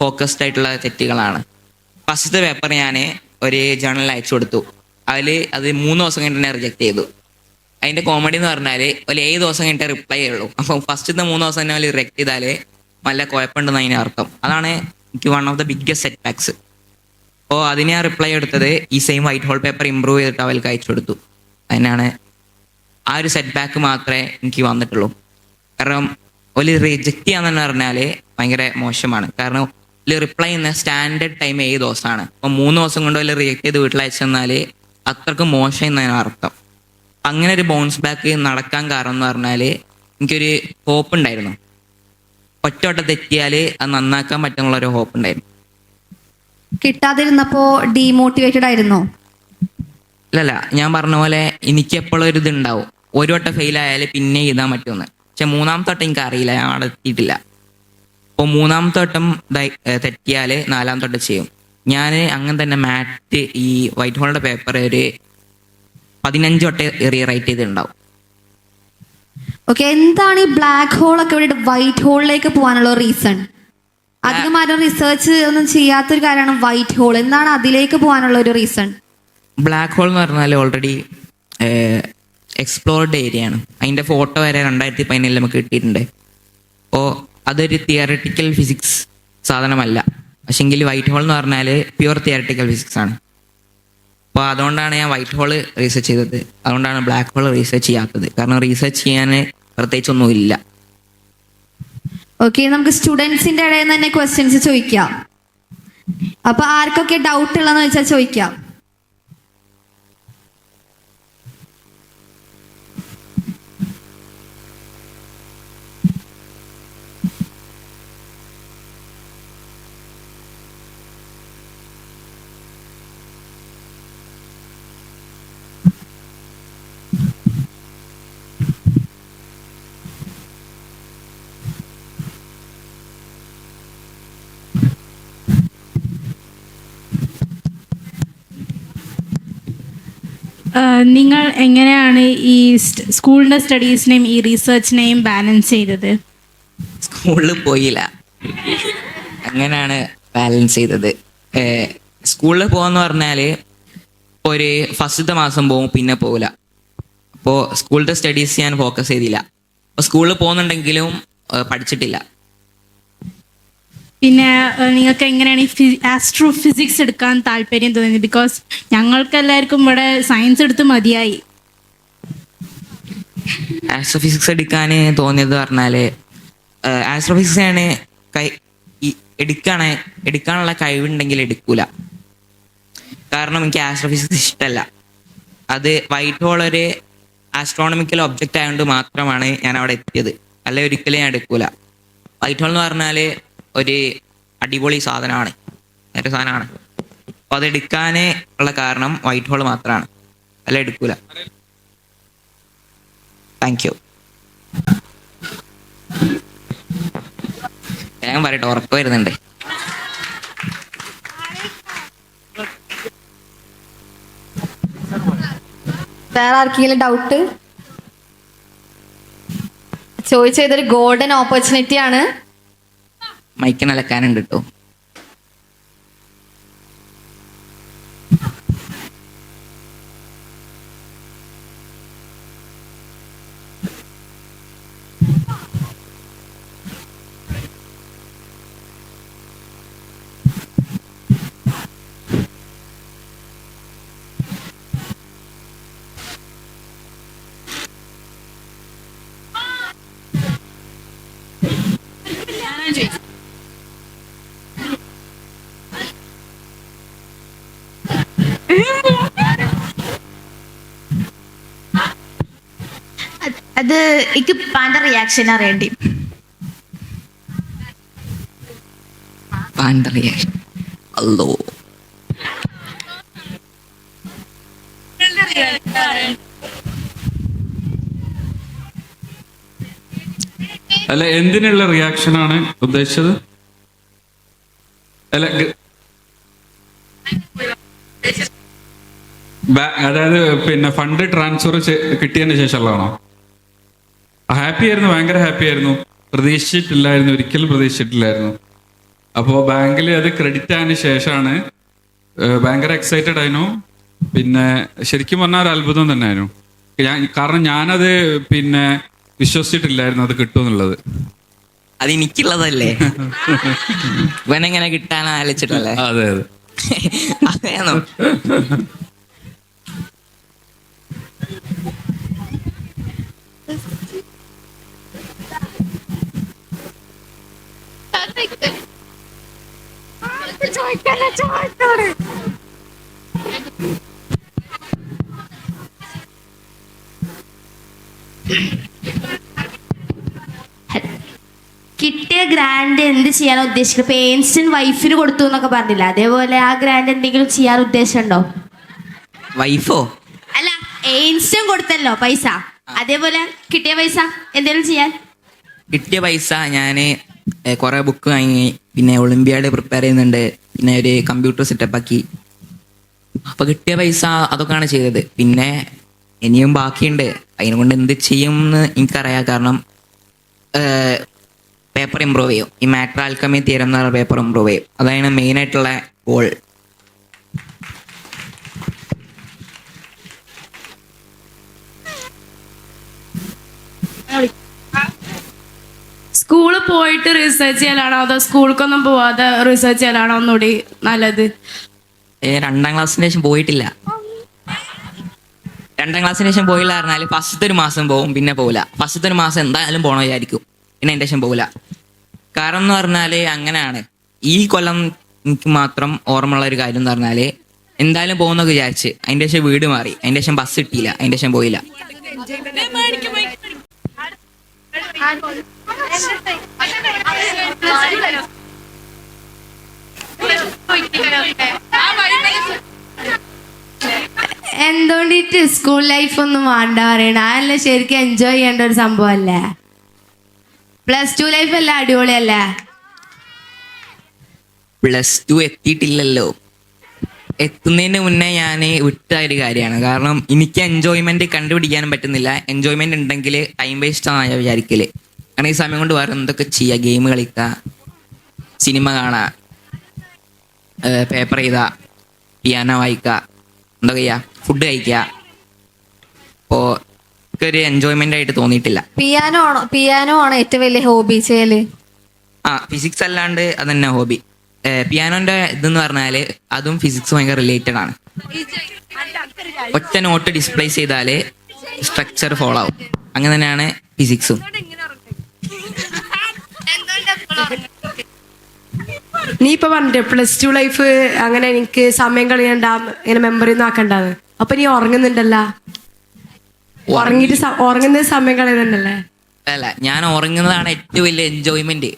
Speaker 1: ഫോക്കസ്ഡ് ആയിട്ടുള്ള തെറ്റുകളാണ്. ഫസ്റ്റത്തെ പേപ്പർ ഞാൻ ഒരു ജേർണലിൽ അയച്ചു കൊടുത്തു. അത് 3 ദിവസം കഴിഞ്ഞിട്ട് തന്നെ റിജക്ട് ചെയ്തു. അതിൻ്റെ കോമഡി എന്ന് പറഞ്ഞാൽ 7 ദിവസം കഴിഞ്ഞിട്ട് റിപ്ലൈ ചെയ്യുള്ളൂ. അപ്പം ഫസ്റ്റത്തെ 3 ദിവസം തന്നെ റിജക്ട് ചെയ്താൽ നല്ല കുഴപ്പമുണ്ടെന്ന് അതിന് അർത്ഥം. അതാണ് എനിക്ക് one of the biggest setbacks. അപ്പോൾ അതിന് ഞാൻ റിപ്ലൈ എടുത്തത് ഈ same white hole paper improve ചെയ്തിട്ട് അവർക്ക് അയച്ചു കൊടുത്തു. അതിനാണ് ആ ഒരു സെറ്റ് ബാക്ക് മാത്രമേ എനിക്ക് വന്നിട്ടുള്ളൂ. കാരണം ഒരു റിജക്റ്റ് ചെയ്യാന്ന് തന്നെ പറഞ്ഞാൽ ഭയങ്കര മോശമാണ്. കാരണം ഒരു റിപ്ലൈ ചെയ്യുന്ന സ്റ്റാൻഡേർഡ് ടൈം 7 ദിവസമാണ്. അപ്പോൾ 3 ദിവസം കൊണ്ട് വല്ല റിജക്റ്റ് ചെയ്ത് വീട്ടിൽ അയച്ചെന്നാൽ അത്രക്ക് മോശം എന്നതിന് അർത്ഥം. അങ്ങനെ ഒരു ബൗൺസ് ബാക്ക് നടക്കാൻ കാരണം എന്ന് പറഞ്ഞാൽ എനിക്കൊരു ഹോപ്പ് ഉണ്ടായിരുന്നു. ഒറ്റവട്ടം തെറ്റിയാൽ അത് നന്നാക്കാൻ പറ്റുന്നുള്ളൊരു ഹോപ്പ് ഉണ്ടായിരുന്നു.
Speaker 2: കിട്ടാതിരുന്നപ്പോ ഡീമോട്ടിവേറ്റഡ് ആയിരുന്നോ?
Speaker 1: അല്ലല്ല, ഞാൻ പറഞ്ഞ പോലെ എനിക്ക് എപ്പോഴും ഒരു ഇതുണ്ടാവും, ഒരു വട്ടം ഫെയിൽ ആയാൽ പിന്നെ എഴുതാൻ പറ്റുമെന്ന്. പക്ഷെ 3-ാമത്തെ വട്ടം എനിക്ക് അറിയില്ല, ഞാൻ അവിടെ എത്തിയിട്ടില്ല. അപ്പോൾ 3-ാമത്തെ വട്ടം തെറ്റിയാൽ 4-ാമത്തെ വട്ടം ചെയ്യും. ഞാൻ അങ്ങനെ തന്നെ മാറ്റ് ഈ വൈറ്റ് ഹോളിൻ്റെ പേപ്പർ ഒരു 15 വട്ടം റീറൈറ്റ് ചെയ്തിട്ടുണ്ടാവും.
Speaker 2: ഓക്കെ, എന്താണ് ഈ ബ്ലാക്ക് ഹോൾ ഒക്കെ ഇവിടെ വൈറ്റ് ഹോളിലേക്ക് പോകാനുള്ള റീസൺ? അധികം ആരും റിസർച്ച് ഒന്നും ചെയ്യാത്തൊരു കാര്യമാണ് വൈറ്റ് ഹോൾ. എന്താണ് അതിലേക്ക് പോകാനുള്ള ഒരു റീസൺ?
Speaker 1: ബ്ലാക്ക് ഹോൾ എന്ന് പറഞ്ഞാൽ ഓൾറെഡി എക്സ്പ്ലോർഡ് ഏരിയ ആണ്. അതിൻ്റെ ഫോട്ടോ വരെ 2017 നമുക്ക് കിട്ടിയിട്ടുണ്ട്. അപ്പോൾ അതൊരു തിയററ്റിക്കൽ ഫിസിക്സ് സാധനമല്ല. പക്ഷെങ്കിൽ വൈറ്റ് ഹോൾ എന്ന് പറഞ്ഞാൽ പ്യുവർ തിയററ്റിക്കൽ ഫിസിക്സ് ആണ്. അപ്പോൾ അതുകൊണ്ടാണ് ഞാൻ വൈറ്റ് ഹോൾ റീസർച്ച് ചെയ്തത്. അതുകൊണ്ടാണ് ബ്ലാക്ക് ഹോൾ റീസർച്ച് ചെയ്യാത്തത്. കാരണം റീസർച്ച് ചെയ്യാൻ പ്രത്യേകിച്ചൊന്നുമില്ല.
Speaker 2: ഓക്കെ, നമുക്ക് സ്റ്റുഡൻസിന്റെ ഇടയിൽ നിന്ന് തന്നെ ക്വസ്റ്റ്യൻസ് ചോദിക്കാം. അപ്പൊ ആർക്കൊക്കെ ഡൗട്ട് ഉള്ളതെന്ന് വെച്ചാൽ ചോദിക്കാം.
Speaker 3: നിങ്ങൾ എങ്ങനെയാണ് ഈ സ്കൂളിൻ്റെ സ്റ്റഡീസിനെയും ഈ റിസർച്ചിനെയും ബാലൻസ് ചെയ്തത്?
Speaker 1: സ്കൂളിൽ പോയില്ല, അങ്ങനെയാണ് ബാലൻസ് ചെയ്തത്. സ്കൂളിൽ പോകാന്ന് പറഞ്ഞാൽ ഇപ്പോൾ ഒരു ഫസ്റ്റത്തെ മാസം പോവും, പിന്നെ പോകില്ല. അപ്പോൾ സ്കൂളിലത്തെ സ്റ്റഡീസ് ഞാൻ ഫോക്കസ് ചെയ്തില്ല. അപ്പോൾ സ്കൂളിൽ പോകുന്നുണ്ടെങ്കിലും പഠിച്ചിട്ടില്ല.
Speaker 3: പിന്നെ നിങ്ങൾക്ക് എങ്ങനെയാണ് ഈ ആസ്ട്രോ ഫിസിക്സ് എടുക്കാൻ താല്പര്യം തോന്നിയത്? ബിക്കോസ് ഞങ്ങൾക്ക് എല്ലാവർക്കും ഇവിടെ സയൻസ് എടുത്ത് മതിയായി.
Speaker 1: ആസ്ട്രോഫിസിക്സ് എടുക്കാൻ തോന്നിയത് പറഞ്ഞാൽ ആസ്ട്രോഫിസിക്സ് ആണ് എടുക്കാനുള്ള കഴിവുണ്ടെങ്കിൽ എടുക്കൂല. കാരണം എനിക്ക് ആസ്ട്രോഫിസിക്സ് ഇഷ്ടമല്ല. അത് വൈറ്റ് ഹോൾ ഒരു ആസ്ട്രോണമിക്കൽ ഒബ്ജക്റ്റ് ആയതുകൊണ്ട് മാത്രമാണ് ഞാൻ അവിടെ എത്തിയത്. അല്ലെ ഒരിക്കലും ഞാൻ എടുക്കൂല. വൈറ്റ് ഹോൾ എന്ന് പറഞ്ഞാൽ ഒരു അടിപൊളി സാധനമാണ്, ഒരു സാധനമാണ്. അപ്പോൾ അത് എടുക്കാൻ ഉള്ള കാരണം വൈറ്റ് ഹോൾ മാത്രമാണ്, അല്ല എടുക്കൂല. Thank you. ഞാൻ പറയട്ടെ, ഉറക്കം വരുന്നുണ്ട്.
Speaker 2: വേറെ ആർക്കെങ്കിലും ഡൗട്ട്? ചോദിച്ച ഇതൊരു ഗോൾഡൻ ഓപ്പർച്യൂണിറ്റി ആണ്.
Speaker 1: മൈക്കിന് അലക്കാനുണ്ട് കേട്ടോ.
Speaker 5: അത് എനിക്ക് പാൻ്റെ റിയാക്ഷൻ അറിയണ്ടി.
Speaker 1: അല്ലോ
Speaker 6: അല്ല, എന്തിനുള്ള റിയാക്ഷനാണ് ഉദ്ദേശിച്ചത്? അല്ല, അതായത് പിന്നെ ഫണ്ട് ട്രാൻസ്ഫർ കിട്ടിയതിന് ശേഷമുള്ളതാണോ? ഹാപ്പി ആയിരുന്നു, ഭയങ്കര ഹാപ്പി ആയിരുന്നു. പ്രതീക്ഷിച്ചിട്ടില്ലായിരുന്നു, ഒരിക്കലും പ്രതീക്ഷിച്ചിട്ടില്ലായിരുന്നു. അപ്പോൾ ബാങ്കിൽ അത് ക്രെഡിറ്റ് ആയതിനു ശേഷമാണ് ഭയങ്കര എക്സൈറ്റഡ് ആയിരുന്നു. പിന്നെ ശരിക്കും പറഞ്ഞാൽ ഒരു അത്ഭുതം തന്നെ ആയിരുന്നു. കാരണം ഞാനത് പിന്നെ വിശ്വസിച്ചിട്ടില്ലായിരുന്നു അത് കിട്ടുമെന്നുള്ളത്.
Speaker 1: അത് എനിക്കുള്ളതല്ലേ, ഇവനെങ്ങനെ കിട്ടാൻ ആലോചിച്ചിട്ടല്ലേ?
Speaker 6: അതെ അതെ.
Speaker 1: അതേന്നോ?
Speaker 5: കിട്ടിയ ഗ്രാൻഡ് എന്ത് ചെയ്യാൻ ഉദ്ദേശിക്കുന്നത്? ഇപ്പൊ ഏൺസ്റ്റൺ വൈഫിന് കൊടുത്തു എന്നൊക്കെ പറഞ്ഞില്ല, അതേപോലെ ആ ഗ്രാൻഡ് എന്തെങ്കിലും ചെയ്യാൻ ഉദ്ദേശമുണ്ടോ?
Speaker 1: വൈഫോ?
Speaker 5: അല്ല, ഏൺസ്റ്റൺ കൊടുത്തല്ലോ പൈസ, അതേപോലെ കിട്ടിയ പൈസ എന്തെങ്കിലും ചെയ്യാൻ?
Speaker 1: കിട്ടിയ പൈസ ഞാൻ കുറെ ബുക്ക് വാങ്ങി, പിന്നെ ഒളിമ്പിയാഡ് പ്രിപ്പയർ ചെയ്യുന്നുണ്ട്, പിന്നെ ഒരു കമ്പ്യൂട്ടർ സെറ്റപ്പ് ആക്കി. അപ്പൊ കിട്ടിയ പൈസ അതൊക്കെയാണ് ചെയ്തത്. പിന്നെ ഇനിയും ബാക്കിയുണ്ട്. അതിനെ കൊണ്ട് എന്ത് ചെയ്യും എന്ന് എനിക്കറിയാം. കാരണം പേപ്പർ ഇമ്പ്രൂവ് ചെയ്യും. ഈ മാറ്റർ ആൽക്കമി തിയറം എന്ന് പറഞ്ഞ പേപ്പർ ഇമ്പ്രൂവ് ചെയ്യും. അതാണ് മെയിൻ ആയിട്ടുള്ള ഗോൾ.
Speaker 3: സ്കൂളിൽ പോയിട്ട് റിസർച്ച് ചെയ്യലാണോ അതോ സ്കൂളിലേക്കൊന്നും പോവാതെ റിസർച്ച് ചെയ്യലാണോ ഒന്നുകൂടി നല്ലത്?
Speaker 1: 2ാം ക്ലാസ്സിന് ശേഷം പോയിട്ടില്ല. 2ാം ക്ലാസ്സിന് ശേഷം പോയില്ല പറഞ്ഞാൽ ഫസ്റ്റത്തെ ഒരു മാസം പോകും, പിന്നെ പോകില്ല. ഫസ്റ്റത്തെ ഒരു മാസം എന്തായാലും പോകണം വിചാരിക്കും, പിന്നെ അതിൻ്റെ ശേഷം പോകില്ല. കാരണം എന്ന് പറഞ്ഞാൽ അങ്ങനെയാണ്. ഈ കൊല്ലം എനിക്ക് മാത്രം ഓർമ്മയുള്ള ഒരു കാര്യം എന്ന് പറഞ്ഞാൽ എന്തായാലും പോകുന്നൊക്കെ വിചാരിച്ച് അതിൻ്റെ ശേഷം വീട് മാറി, അതിൻ്റെ ശേഷം ബസ് കിട്ടിയില്ല, അതിൻ്റെ ശേഷം പോയില്ല.
Speaker 5: എന്തുകൊണ്ടിട്ട് സ്കൂൾ ലൈഫ് ഒന്നും വേണ്ട പറയണ? അതല്ല ശരിക്കും എൻജോയ് ചെയ്യേണ്ട ഒരു സംഭവം അല്ലേ? +2 ലൈഫ് അല്ല അടിപൊളിയല്ലേ?
Speaker 1: +2 എത്തിയിട്ടില്ലല്ലോ. എത്തുന്നതിന് മുന്നേ ഞാൻ വിട്ട ഒരു കാര്യമാണ്. കാരണം എനിക്ക് എൻജോയ്മെന്റ് കണ്ടുപിടിക്കാനും പറ്റുന്നില്ല. എൻജോയ്മെന്റ് ഉണ്ടെങ്കിൽ ടൈം വേസ്റ്റ് ആണ് ഞാൻ വിചാരിക്കല്. കാരണം ഈ സമയം കൊണ്ട് വേറെ എന്തൊക്കെ ചെയ്യുക? ഗെയിം കളിക്കുക, സിനിമ കാണുക, പേപ്പർ എഴുതുക, പിയാനോ വായിക്കുക, എന്താ ചെയ്യുക, ഫുഡ് കഴിക്കുക. അപ്പോൾ ഒരു എൻജോയ്മെന്റ് ആയിട്ട് തോന്നിയിട്ടില്ല.
Speaker 2: പിയാനോ ആണോ ഏറ്റവും വലിയ ഹോബി ചെയ്യല്?
Speaker 1: ഫിസിക്സ് അല്ലാണ്ട് അതന്നെ ഹോബി. പിയാനോന്റെ ഇതെന്ന് പറഞ്ഞാൽ അതും ഫിസിക്സ് ഭയങ്കര റിലേറ്റഡ് ആണ്. ഒറ്റ നോട്ട് ഡിസ്പ്ലേസ് ചെയ്താല് സ്ട്രക്ചർ ഫോളോ ആവും. അങ്ങനെ തന്നെയാണ് ഫിസിക്സും.
Speaker 5: നീ ഇപ്പൊ പറഞ്ഞിട്ട് +2 ലൈഫ് അങ്ങനെ എനിക്ക് സമയം കളയണ്ട, ഇങ്ങനെ മെമ്മറി ഒന്നും ആക്കണ്ടാന്ന്. അപ്പൊ നീ ഉറങ്ങുന്നുണ്ടല്ല, ഉറങ്ങുന്നത് സമയം കളയുന്നുണ്ടല്ലേ?
Speaker 1: അല്ല, ഞാൻ ഉറങ്ങുന്നതാണ് ഏറ്റവും വലിയ എൻജോയ്മെന്റ്.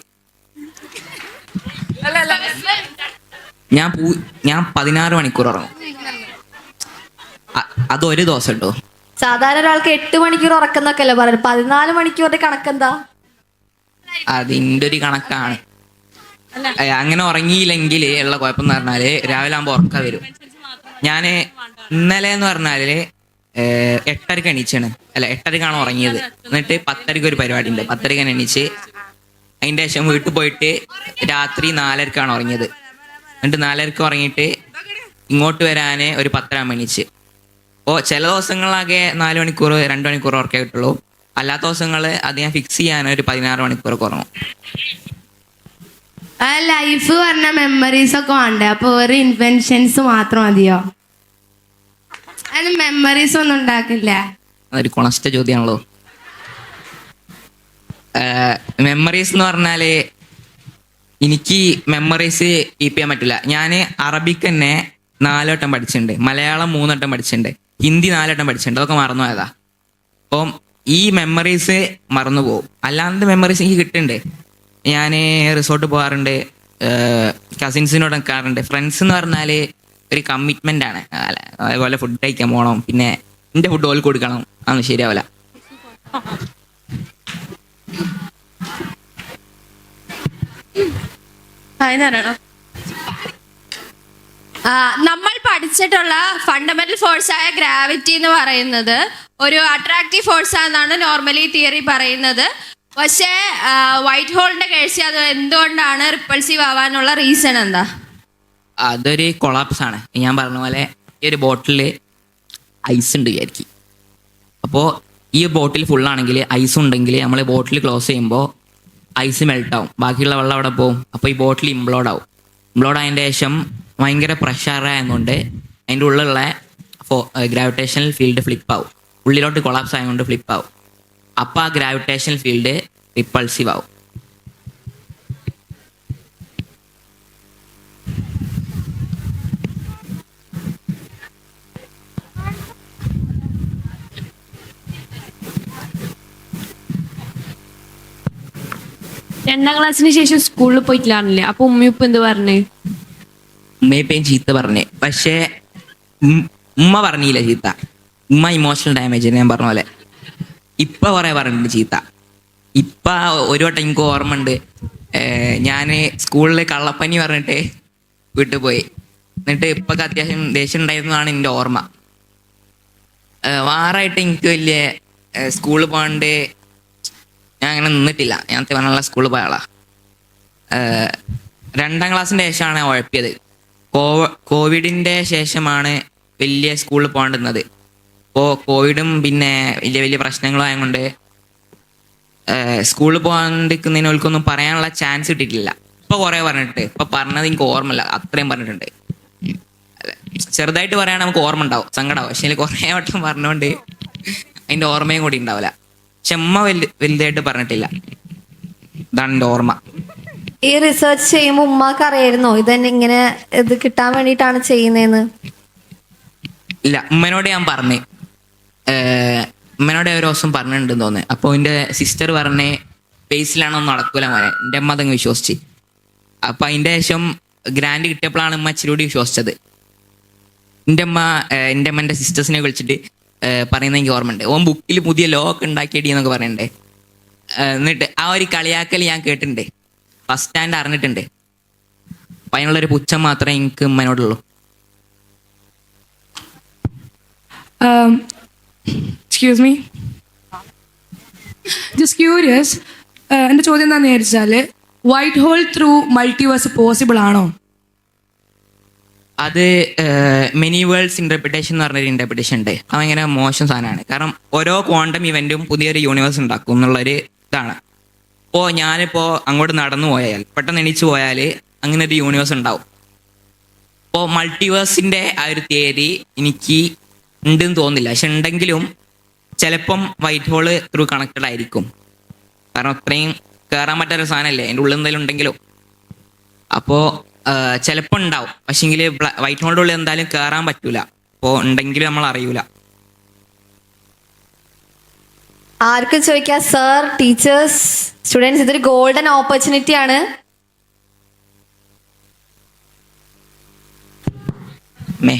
Speaker 1: ഞാൻ 16 മണിക്കൂർ ഉറങ്ങും. അതൊരു ദിവസം കേട്ടോ.
Speaker 2: സാധാരണ ഒരാൾക്ക് 8 മണിക്കൂർ ഉറക്കുന്നൊക്കെ അല്ലേ പറയുന്നത്, 14 മണിക്കൂറിന്റെ കണക്കെന്താ?
Speaker 1: അതിൻ്റെ ഒരു കണക്കാണ്. അങ്ങനെ ഉറങ്ങിയില്ലെങ്കിൽ ഉള്ള കുഴപ്പം എന്ന് പറഞ്ഞാല് രാവിലെ ആകുമ്പോൾ ഉറക്കം വരും. ഞാൻ ഇന്നലെ എന്ന് പറഞ്ഞാല് 8:30 എണീച്ചാണ്. അല്ല, 8:30 ഉറങ്ങിയത്. എന്നിട്ട് 10:30 ഒരു പരിപാടി ഉണ്ട്. 10:30 എണീച്ച് അതിൻ്റെ ശേഷം വീട്ടിൽ പോയിട്ട് രാത്രി 4:30 ഉറങ്ങിയത്. എന്നിട്ട് 4:30 ഉറങ്ങിയിട്ട് ഇങ്ങോട്ട് വരാൻ ഒരു 10:30 എണീച്ച്. അപ്പോൾ ചില ദിവസങ്ങളിലാകെ 4 മണിക്കൂർ 2 മണിക്കൂർ ഉറക്കേ കിട്ടുള്ളൂ. അല്ലാത്ത ദിവസങ്ങൾ അത് ഞാൻ ഫിക്സ് ചെയ്യാൻ ഒരു 16 മണിക്കൂറൊക്കെ ഉറങ്ങും.
Speaker 5: ആ ലൈഫ് പറഞ്ഞ മെമ്മറീസ് ഒക്കെ വേണ്ടേ? അപ്പൊ ഒരു ഇൻവെൻഷൻസ് മാത്രം മതിയോ? അതിന് മെമ്മറീസ് ഒന്നും ഉണ്ടാക്കില്ല.
Speaker 1: അതൊരു കൊണസ്റ്റ ചോദ്യമാണല്ലോ. മെമ്മറീസ് എന്ന് പറഞ്ഞാല് എനിക്ക് മെമ്മറീസ് കീപ്പ് ചെയ്യാൻ പറ്റില്ല. ഞാൻ അറബിക്ക് തന്നെ 4 വട്ടം പഠിച്ചിട്ടുണ്ട്, മലയാളം 3 വട്ടം പഠിച്ചിട്ടുണ്ട്, ഹിന്ദി 4 വട്ടം പഠിച്ചിട്ടുണ്ട്. അതൊക്കെ മറന്നു പോയതാ. അപ്പം ഈ മെമ്മറീസ് മറന്നു പോകും. അല്ലാണ്ട് മെമ്മറീസ് എനിക്ക് കിട്ടുന്നുണ്ട്. ഞാൻ റിസോർട്ട് പോകാറുണ്ട്, കസിൻസിനോട് നിൽക്കാറുണ്ട്. ഫ്രണ്ട്സ് എന്ന് പറഞ്ഞാൽ ഒരു കമ്മിറ്റ്മെന്റ് ആണ്. അതേപോലെ ഫുഡ് കഴിക്കാൻ പോകണം, പിന്നെ എൻ്റെ ഫുഡ് ഓൽ കൊടുക്കണം. അതൊന്നും ശരിയാവില്ല.
Speaker 7: നമ്മൾ പഠിച്ചിട്ടുള്ള ഫണ്ടമെന്റൽ ഫോഴ്സായ ഗ്രാവിറ്റി എന്ന് പറയുന്നത് ഒരു അട്രാക്റ്റീവ് ഫോഴ്സ് ആണെന്നാണ് നോർമലി തിയറി പറയുന്നത്. പക്ഷേ വൈറ്റ് ഹോളിന്റെ കേസ് അത് എന്തുകൊണ്ടാണ് റിപ്പൾസീവ് ആവാനുള്ള റീസൺ എന്താ?
Speaker 1: അതൊരു കൊളാപ്സ് ആണ്. ഞാൻ പറഞ്ഞ പോലെ ഈ ഒരു ബോട്ടിൽ ഐസ് ഉണ്ട് വിചാരിക്കും. അപ്പോൾ ഈ ബോട്ടിൽ ഫുള്ളാണെങ്കിൽ ഐസ് ഉണ്ടെങ്കിൽ നമ്മൾ ബോട്ടിൽ ക്ലോസ് ചെയ്യുമ്പോൾ ഐസ് മെൽട്ടാവും, ബാക്കിയുള്ള വെള്ളം അവിടെ പോകും. അപ്പോൾ ഈ ബോട്ടിൽ ഇംപ്ലോഡ് ആവും. ഇംപ്ലോഡ് ആയതിൻ്റെ ശേഷം ഭയങ്കര പ്രഷറായതുകൊണ്ട് അതിൻ്റെ ഉള്ളിലുള്ള ഗ്രാവിറ്റേഷണൽ ഫീൽഡ് ഫ്ലിപ്പ് ആവും. ഉള്ളിലോട്ട് കൊളാപ്സ് ആയതുകൊണ്ട് ഫ്ലിപ്പ് ആവും. അപ്പോൾ ആ ഗ്രാവിറ്റേഷണൽ ഫീൽഡ് റിപ്പൾസീവ് ആവും.
Speaker 5: രണ്ടാം ക്ലാസ്സിന് ശേഷം സ്കൂളിൽ പോയിട്ടില്ലായിരുന്നില്ലേ? അപ്പൊ ഉമ്മയുപ്പ് എന്ത് പറഞ്ഞേ?
Speaker 1: ഉമ്മയിപ്പയും ചീത്ത പറഞ്ഞേ. പക്ഷേ ഉമ്മ പറഞ്ഞില്ല ചീത്ത. ഉമ്മ ഇമോഷണൽ ഡാമേജ് ഞാൻ പറഞ്ഞ പോലെ. ഇപ്പം കുറേ പറഞ്ഞിട്ടുണ്ട് ചീത്ത. ഇപ്പം ഒരു വട്ടം എനിക്ക് ഓർമ്മ ഉണ്ട്, ഞാൻ സ്കൂളിൽ കള്ളപ്പനി പറഞ്ഞിട്ട് വീട്ടിൽ പോയി. എന്നിട്ട് ഇപ്പൊക്കെ അത്യാവശ്യം ദേഷ്യം ഉണ്ടായിരുന്നതാണ് എൻ്റെ ഓർമ്മ. വാറായിട്ട് എനിക്ക് വലിയ സ്കൂളിൽ പോകാണ്ട് ഞാൻ അങ്ങനെ നിന്നിട്ടില്ല. ഞാൻ പറഞ്ഞുള്ള സ്കൂളിൽ പോയ ആളാ. 2ാം ക്ലാസ്സിൻ്റെ ശേഷമാണ് ഉഴപ്പിയത്. കോവിഡിൻ്റെ ശേഷമാണ് വലിയ സ്കൂളിൽ പോകേണ്ടുന്നത്. അപ്പോൾ കോവിഡും പിന്നെ വലിയ വലിയ പ്രശ്നങ്ങളും ആയതുകൊണ്ട് സ്കൂളിൽ പോകാണ്ടിരിക്കുന്നതിനൊന്നും പറയാനുള്ള ചാൻസ് കിട്ടിയിട്ടില്ല. ഇപ്പൊ കുറെ പറഞ്ഞിട്ട്, ഇപ്പൊ പറഞ്ഞത് എനിക്ക് ഓർമ്മയില്ല, അത്രയും പറഞ്ഞിട്ടുണ്ട്. ചെറുതായിട്ട് പറയാൻ നമുക്ക് ഓർമ്മ ഉണ്ടാവും, സങ്കടാവും. പക്ഷെ കുറെ വട്ടം പറഞ്ഞുകൊണ്ട് അതിന്റെ ഓർമ്മയും കൂടി ഉണ്ടാവില്ല. പക്ഷെ അമ്മ വലുതായിട്ട് പറഞ്ഞിട്ടില്ല. ഇതാണ് എൻ്റെ ഓർമ്മ.
Speaker 2: ഈ റിസർച്ച് ചെയ്യുമ്പോൾ ഉമ്മാക്ക് അറിയായിരുന്നോ ഇതന്നെ ഇങ്ങനെ ഇത് കിട്ടാൻ വേണ്ടിയിട്ടാണ് ചെയ്യുന്നതെന്ന്?
Speaker 1: ഇല്ല, ഉമ്മനോട് ഞാൻ പറഞ്ഞു. ഉമ്മനോട് ഒരു ദിവസം പറഞ്ഞിട്ടുണ്ടെന്ന് തോന്നുന്നു. അപ്പോൾ എൻ്റെ സിസ്റ്റർ പറഞ്ഞേ ബേസിലാണൊന്നും നടക്കൂല മോനെ. എൻ്റെ അമ്മ അതങ്ങ് വിശ്വസിച്ച്. അപ്പൊ അതിൻ്റെ ശേഷം ഗ്രാൻഡ് കിട്ടിയപ്പോഴാണ് ഉമ്മ ഇച്ചിരി കൂടി വിശ്വസിച്ചത്. എൻ്റെ അമ്മ സിസ്റ്റേഴ്സിനെ വിളിച്ചിട്ട് പറയുന്നത് എനിക്ക് ഓർമ്മയുണ്ട്. ഓൻ ബുക്കിൽ പുതിയ ലോ ഒക്കെ ഉണ്ടാക്കിയിടി എന്നൊക്കെ പറയണ്ടേ. എന്നിട്ട് ആ ഒരു കളിയാക്കൽ ഞാൻ കേട്ടിട്ടുണ്ട്, ഫസ്റ്റ് ഹാൻഡ് അറിഞ്ഞിട്ടുണ്ട്. അപ്പൊ അതിനുള്ളൊരു പുച്ഛം മാത്രമേ എനിക്ക് ഉമ്മനോടുള്ളൂ.
Speaker 8: Excuse me, just curious. എൻ്റെ ചോദ്യം എന്താണെന്ന് വിചാരിച്ചാൽ white hole through multiverse possible ആണോ?
Speaker 1: അത് മെനി വേൾഡ്സ് ഇന്റർപ്രിട്ടേഷൻ എന്ന് പറഞ്ഞൊരു ഇന്റർപ്രിട്ടേഷൻ ഉണ്ട്. അത് ഭയങ്കര മോശം സാധനമാണ്. കാരണം ഓരോ ക്വാണ്ടം ഇവന്റും പുതിയൊരു യൂണിവേഴ്സ് ഉണ്ടാക്കും എന്നുള്ളൊരു ഇതാണ്. ഇപ്പോൾ ഞാനിപ്പോൾ അങ്ങോട്ട് നടന്നു പോയാൽ, പെട്ടെന്ന് എണീച്ച് പോയാൽ അങ്ങനെ ഒരു യൂണിവേഴ്സ് ഉണ്ടാവും. ഇപ്പോൾ മൾട്ടിവേഴ്സിന്റെ ആ ഒരു തിയറി എനിക്ക് ഉണ്ടെന്ന് തോന്നുന്നില്ല. പക്ഷെ ഉണ്ടെങ്കിലും ചിലപ്പം വൈറ്റ് ഹോള് ത്രൂ കണക്റ്റഡ് ആയിരിക്കും. കാരണം അത്രയും കയറാൻ പറ്റാത്തൊരു സാധനമല്ലേ, അതിൻ്റെ ഉള്ളിൽ എന്തെങ്കിലും ഉണ്ടെങ്കിലും. അപ്പോൾ ചിലപ്പോൾ ഉണ്ടാവും. പക്ഷെങ്കിൽ വൈറ്റ് ഹോളിൻ്റെ ഉള്ളിൽ എന്തായാലും കയറാൻ പറ്റൂല. അപ്പോൾ ഉണ്ടെങ്കിലും നമ്മൾ അറിയൂല.
Speaker 9: ആർക്കും ചോദിക്കാം സർ, ടീച്ചേഴ്സ്, സ്റ്റുഡൻസ്, ഇതൊരു ഗോൾഡൻ ഓപ്പർച്യൂണിറ്റി ആണ്.
Speaker 1: മേ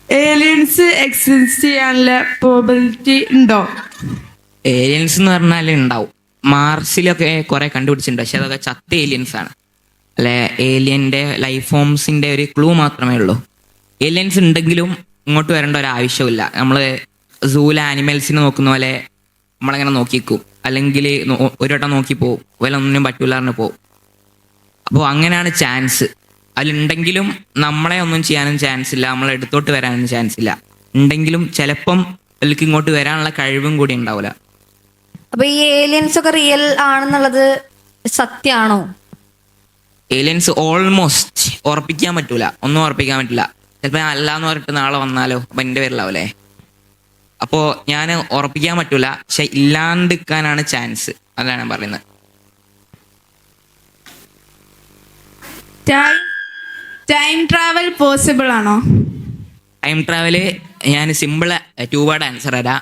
Speaker 8: ഏലിയൻസ് എക്സിസ്റ്റ് ചെയ്യാനുള്ള പ്രോബിലിറ്റി ഉണ്ടോ?
Speaker 1: ഏലിയൻസ് എന്ന് പറഞ്ഞാൽ ഉണ്ടാവും. മാർസിലൊക്കെ കുറെ കണ്ടുപിടിച്ചിട്ടുണ്ട്. പക്ഷെ അതൊക്കെ ചത്ത ഏലിയൻസ് ആണ്. അല്ലെ, ഏലിയന്റെ ലൈഫ് ഫോംസിന്റെ ഒരു ക്ലൂ മാത്രമേ ഉള്ളൂ. ഏലിയൻസ് ഉണ്ടെങ്കിലും ഇങ്ങോട്ട് വരേണ്ട ഒരു ആവശ്യമില്ല. നമ്മൾ സൂവിലെ ആനിമൽസിനെ നോക്കുന്ന പോലെ നമ്മളങ്ങനെ നോക്കിക്കും. അല്ലെങ്കിൽ ഒരു വട്ടം നോക്കി പോവും, വല്ല ഒന്നിനും പറ്റൂല എന്ന് പോവും. അപ്പോൾ അങ്ങനെയാണ് ചാൻസ്. അതിലുണ്ടെങ്കിലും നമ്മളെ ഒന്നും ചെയ്യാനും ചാൻസ് ഇല്ല, നമ്മളെ എടുത്തോട്ട് വരാനും ചാൻസ് ഇല്ല. ഉണ്ടെങ്കിലും ചിലപ്പം അവർക്ക് ഇങ്ങോട്ട് വരാനുള്ള കഴിവും കൂടി ഉണ്ടാവില്ല.
Speaker 9: അപ്പൊ ഈ ഏലിയൻസ് ഒക്കെ റിയൽ ആണെന്നുള്ളത് സത്യമാണോ?
Speaker 1: ഏലിയൻസ് ഓൾമോസ്റ്റ് ഉറപ്പിക്കാൻ പറ്റൂല, ഒന്നും ഉറപ്പിക്കാൻ പറ്റില്ല. ചിലപ്പോൾ അല്ലാന്ന് പറഞ്ഞിട്ട് നാളെ വന്നാലോ അപ്പം എൻ്റെ പേരിലാവൂലേ. അപ്പോൾ ഞാൻ ഉറപ്പിക്കാൻ പറ്റൂല, പക്ഷെ ഇല്ലാണ്ടിരിക്കാനാണ് ചാൻസ്. അതാണ് ഞാൻ പറയുന്നത്.
Speaker 3: ടൈം ട്രാവൽ പോസിബിൾ ആണോ?
Speaker 1: ടൈം ട്രാവല് ഞാൻ സിമ്പിൾ 2 വേർഡ് ആൻസർ തരാം.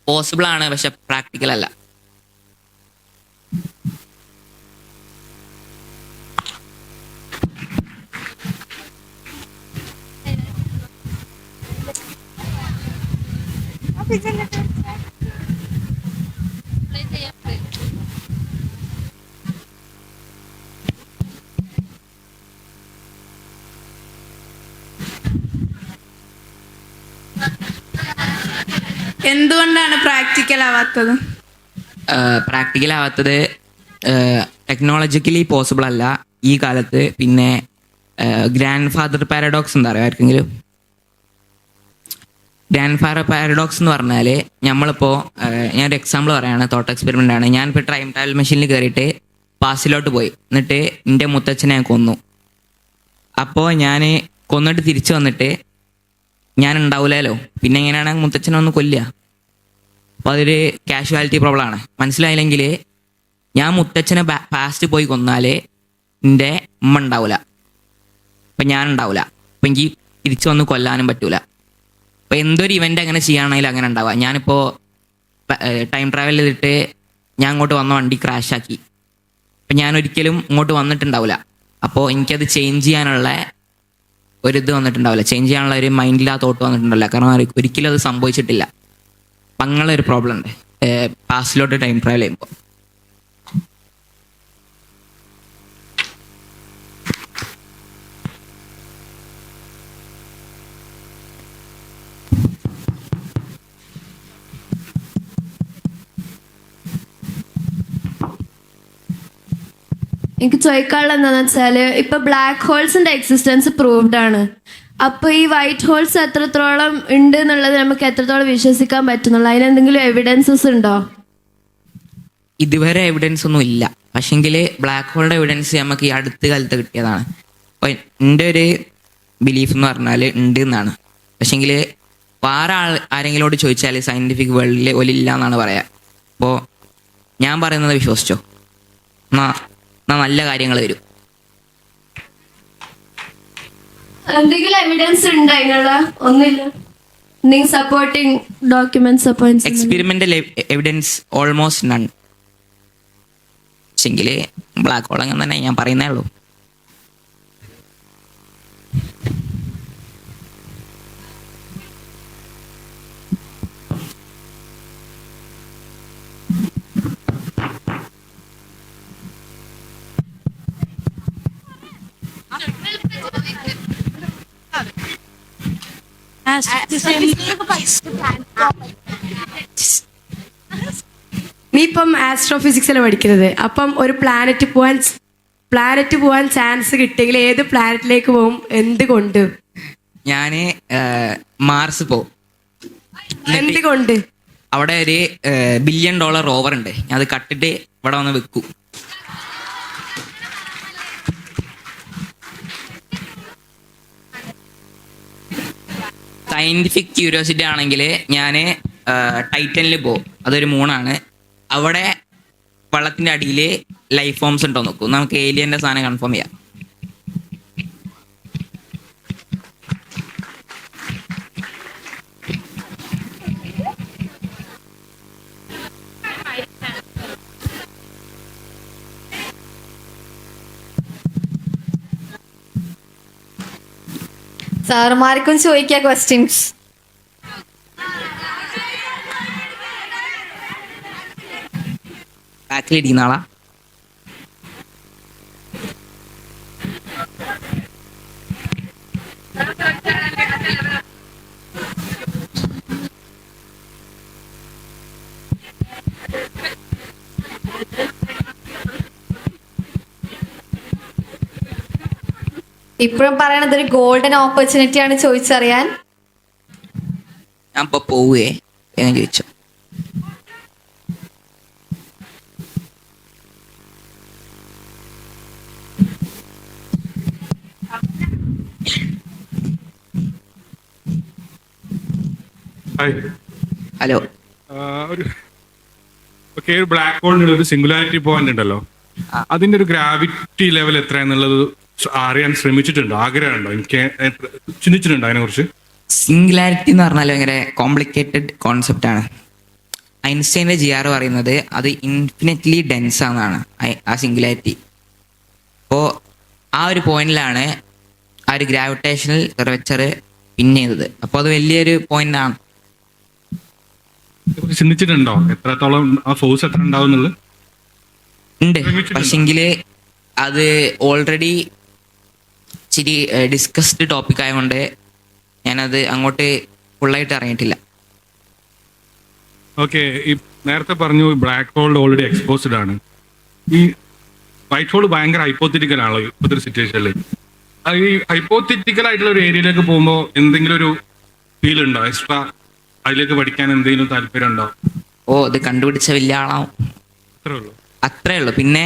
Speaker 1: പോസിബിൾ ആണ്, പക്ഷെ പ്രാക്ടിക്കൽ അല്ല.
Speaker 3: എന്തുകൊണ്ടാണ് പ്രാക്ടിക്കൽ ആവാത്തത്?
Speaker 1: പ്രാക്ടിക്കൽ ആവാത്തത് ടെക്നോളജിക്കലി പോസിബിൾ അല്ല ഈ കാലത്ത്. പിന്നെ ഗ്രാൻഡ് ഫാദർ പാരഡോക്സ് എന്താ പറയുക ആർക്കെങ്കിലും? ഗ്രാൻഡ് ഫാദർ പാരഡോക്സ് എന്ന് പറഞ്ഞാൽ നമ്മളിപ്പോൾ ഞാനൊരു എക്സാമ്പിൾ പറയുകയാണ്, തോട്ട് എക്സ്പെരിമെൻ്റ് ആണ്. ഞാനിപ്പോൾ ടൈം ട്രാവൽ മെഷീനിൽ കയറിയിട്ട് പാസ്റ്റിലോട്ട് പോയി, എന്നിട്ട് എൻ്റെ മുത്തച്ഛനെ ഞാൻ കൊന്നു. അപ്പോൾ ഞാൻ കൊന്നിട്ട് തിരിച്ചു വന്നിട്ട് ഞാൻ ഉണ്ടാവില്ലല്ലോ, പിന്നെ എങ്ങനെയാണ് മുത്തച്ഛനെ ഒന്ന് കൊല്ലുക? അപ്പോൾ അതൊരു കാഷ്വാലിറ്റി പ്രോബ്ലം ആണ്. മനസ്സിലായില്ലെങ്കിൽ ഞാൻ മുത്തച്ഛനെ പാസ്റ്റ് പോയി കൊന്നാൽ എൻ്റെ ഉമ്മ ഉണ്ടാവില്ല, അപ്പം ഞാൻ ഉണ്ടാവില്ല. അപ്പം എനിക്ക് തിരിച്ചു വന്ന് കൊല്ലാനും പറ്റൂല. അപ്പോൾ എന്തൊരു ഇവൻ്റ് അങ്ങനെ ചെയ്യുകയാണെങ്കിലും അങ്ങനെ ഉണ്ടാവുക. ഞാനിപ്പോൾ ടൈം ട്രാവൽ ചെയ്തിട്ട് ഞാൻ അങ്ങോട്ട് വന്ന വണ്ടി ക്രാഷാക്കി, അപ്പം ഞാൻ ഒരിക്കലും ഇങ്ങോട്ട് വന്നിട്ടുണ്ടാവില്ല. അപ്പോൾ എനിക്കത് ചേഞ്ച് ചെയ്യാനുള്ള ഒരിത് വന്നിട്ടുണ്ടാവില്ല, ചേഞ്ച് ചെയ്യാനുള്ള ഒരു മൈൻഡിൽ ആ തോട്ട് വന്നിട്ടുണ്ടാവില്ല. കാരണം ഒരിക്കലും അത് സംഭവിച്ചിട്ടില്ല. അപ്പം അങ്ങനെ ഒരു പ്രോബ്ലം ഉണ്ട് പാസ്റ്റിലോട്ട് ടൈം ട്രാവൽ ചെയ്യുമ്പോൾ.
Speaker 5: എനിക്ക് ചോദിക്കാനുള്ള എന്താന്ന് വെച്ചാല് ഇപ്പൊ ബ്ലാക്ക് ഹോൾസിന്റെ എക്സിസ്റ്റൻസ് പ്രൂവ്ഡ് ആണ്. അപ്പൊ ഈ വൈറ്റ് ഹോൾസ് എത്രത്തോളം ഉണ്ട് എന്നുള്ളത് നമുക്ക് എത്രത്തോളം വിശ്വസിക്കാൻ പറ്റുന്നുള്ളൂ? അതിനെന്തെങ്കിലും എവിഡൻസസ് ഉണ്ടോ?
Speaker 1: ഇതുവരെ എവിഡൻസ് ഒന്നും ഇല്ല. പക്ഷെങ്കിൽ ബ്ലാക്ക് ഹോളിന്റെ എവിഡൻസ് നമുക്ക് ഈ അടുത്ത കാലത്ത് കിട്ടിയതാണ്. അപ്പോൾ എൻ്റെ ഒരു ബിലീഫ് എന്ന് പറഞ്ഞാൽ ഉണ്ട് എന്നാണ്. പക്ഷെങ്കിൽ വേറെ ആരെങ്കിലോട് ചോദിച്ചാൽ സയന്റിഫിക് വേൾഡിൽ ഒലില്ല എന്നാണ് പറയാ. അപ്പോൾ ഞാൻ പറയുന്നത് വിശ്വസിച്ചോ, എന്നാ നല്ല കാര്യങ്ങൾ വരും.
Speaker 5: എന്തെങ്കിലും എവിഡൻസ് ഉണ്ട് അതിനുള്ള? ഒന്നുമില്ല. എന്തെങ്കിലും supporting documents?
Speaker 1: Experimental evidence almost none. പക്ഷെങ്കിൽ ബ്ലാക്ക് ഹോൾ അങ്ങനെ തന്നെ ഞാൻ പറയുന്നേ ഉള്ളൂ.
Speaker 8: നീ ഇപ്പം ആസ്ട്രോഫിസിക്സിലാണ് പഠിക്കുന്നത്. അപ്പം ഒരു പ്ലാനറ്റ് പോകാൻ പ്ലാനറ്റ് പോകാൻ ചാൻസ് കിട്ടിയെങ്കിൽ ഏത് പ്ലാനറ്റിലേക്ക് പോകും, എന്തുകൊണ്ട്?
Speaker 1: ഞാന് മാർസ് പോവും.
Speaker 8: എന്തുകൊണ്ട്?
Speaker 1: അവിടെ ഒരു $1 ബില്യൺ റോവർ ഉണ്ട്. ഞാൻ അത് കട്ടിട്ട് ഇവിടെ വന്ന് വെക്കും. സയന്റിഫിക് ക്യൂരിയോസിറ്റി ആണെങ്കിൽ ഞാൻ ടൈറ്റനിൽ പോകും. അതൊരു മൂണാണ്. അവിടെ വെള്ളത്തിന്റെ അടിയിൽ ലൈഫ് ഫോംസ് ഉണ്ടോ നോക്കും. നമുക്ക് ഏലിയന്റെ സാധനം കൺഫേം ചെയ്യാം.
Speaker 9: സാറുമാർക്കും ചോദിക്കുക ക്വസ്റ്റ്യൻസ്.
Speaker 1: ബാക്കിലിരിക്കുന്ന ആളാ.
Speaker 9: ഇപ്പോഴും പറയണത് ഒരു ഗോൾഡൻ ഓപ്പർച്യൂണിറ്റി ആണ് ചോദിച്ചറിയാൻ.
Speaker 1: ഞാൻ ഇപ്പൊ പോവേ എന്ന് ചോദിച്ചു. ഹലോ.
Speaker 10: ഒരു ബ്ലാക്ക് ഹോളിനുള്ള ഒരു സിംഗുലാരിറ്റി പോയിന്റ് ഉണ്ടല്ലോ, അതിന്റെ ഒരു ഗ്രാവിറ്റി ലെവൽ എത്രയാന്നുള്ളത് അറിയാൻ ശ്രമിച്ചിട്ടുണ്ടോ? ആഗ്രഹമുണ്ടോ? എനിക്ക് ചിന്തിച്ചിട്ടുണ്ടോ അതിനെ കുറിച്ച്?
Speaker 1: സിംഗുലാരിറ്റി എന്ന് പറഞ്ഞാൽ ഭയങ്കര കോംപ്ലിക്കേറ്റഡ് കോൺസെപ്റ്റ് ആണ്. ഐൻസ്റ്റൈൻ്റെ GR പറയുന്നത് അത് ഇൻഫിനിറ്റ്ലി ഡെൻസ് ആണെന്നാണ് ആ സിംഗുലാരിറ്റി. അപ്പോൾ ആ ഒരു പോയിന്റിലാണ് ആ ഒരു ഗ്രാവിറ്റേഷണൽ കർവച്ചർ പിൻ ചെയ്തത്. അപ്പോൾ അത് വലിയൊരു പോയിന്റ് ആണ്.
Speaker 10: ചിന്തിച്ചിട്ടുണ്ടോ എത്രത്തോളം ആ ഫോഴ്സ് എത്ര ഉണ്ടാവും എന്നുള്ളത്?
Speaker 1: ഉണ്ട്, പക്ഷെങ്കിൽ അത് ഓൾറെഡി ഇച്ചിരി ഡിസ്കസ്ഡ് ടോപ്പിക് ആയതുകൊണ്ട് ഞാനത് അങ്ങോട്ട് ഫുള്ളായിട്ട് ഇറങ്ങിയിട്ടില്ല.
Speaker 10: ഓക്കെ, ഈ നേരത്തെ പറഞ്ഞു ബ്ലാക്ക് ഹോൾ ഓൾറെഡി എക്സ്പോസ്ഡ് ആണ്. ഈ വൈറ്റ് ഹോൾ ഭയങ്കര ഹൈപ്പോത്തറ്റിക്കൽ ആണല്ലോ ഇപ്പോഴത്തെ ഒരു സിറ്റുവേഷനിൽ. ഈ ഹൈപ്പോത്തറ്റിക്കൽ ആയിട്ടുള്ള ഒരു ഏരിയയിലേക്ക് പോകുമ്പോൾ എന്തെങ്കിലും ഒരു ഫീൽ ഉണ്ടോ? എക്സ്ട്രാ അതിലേക്ക് പഠിക്കാൻ എന്തെങ്കിലും താല്പര്യം ഉണ്ടോ?
Speaker 1: ഇത് കണ്ടുപിടിച്ച വലിയ ആളാവും,
Speaker 10: അത്രേ ഉള്ളൂ.
Speaker 1: അത്രേ ഉള്ളൂ. പിന്നെ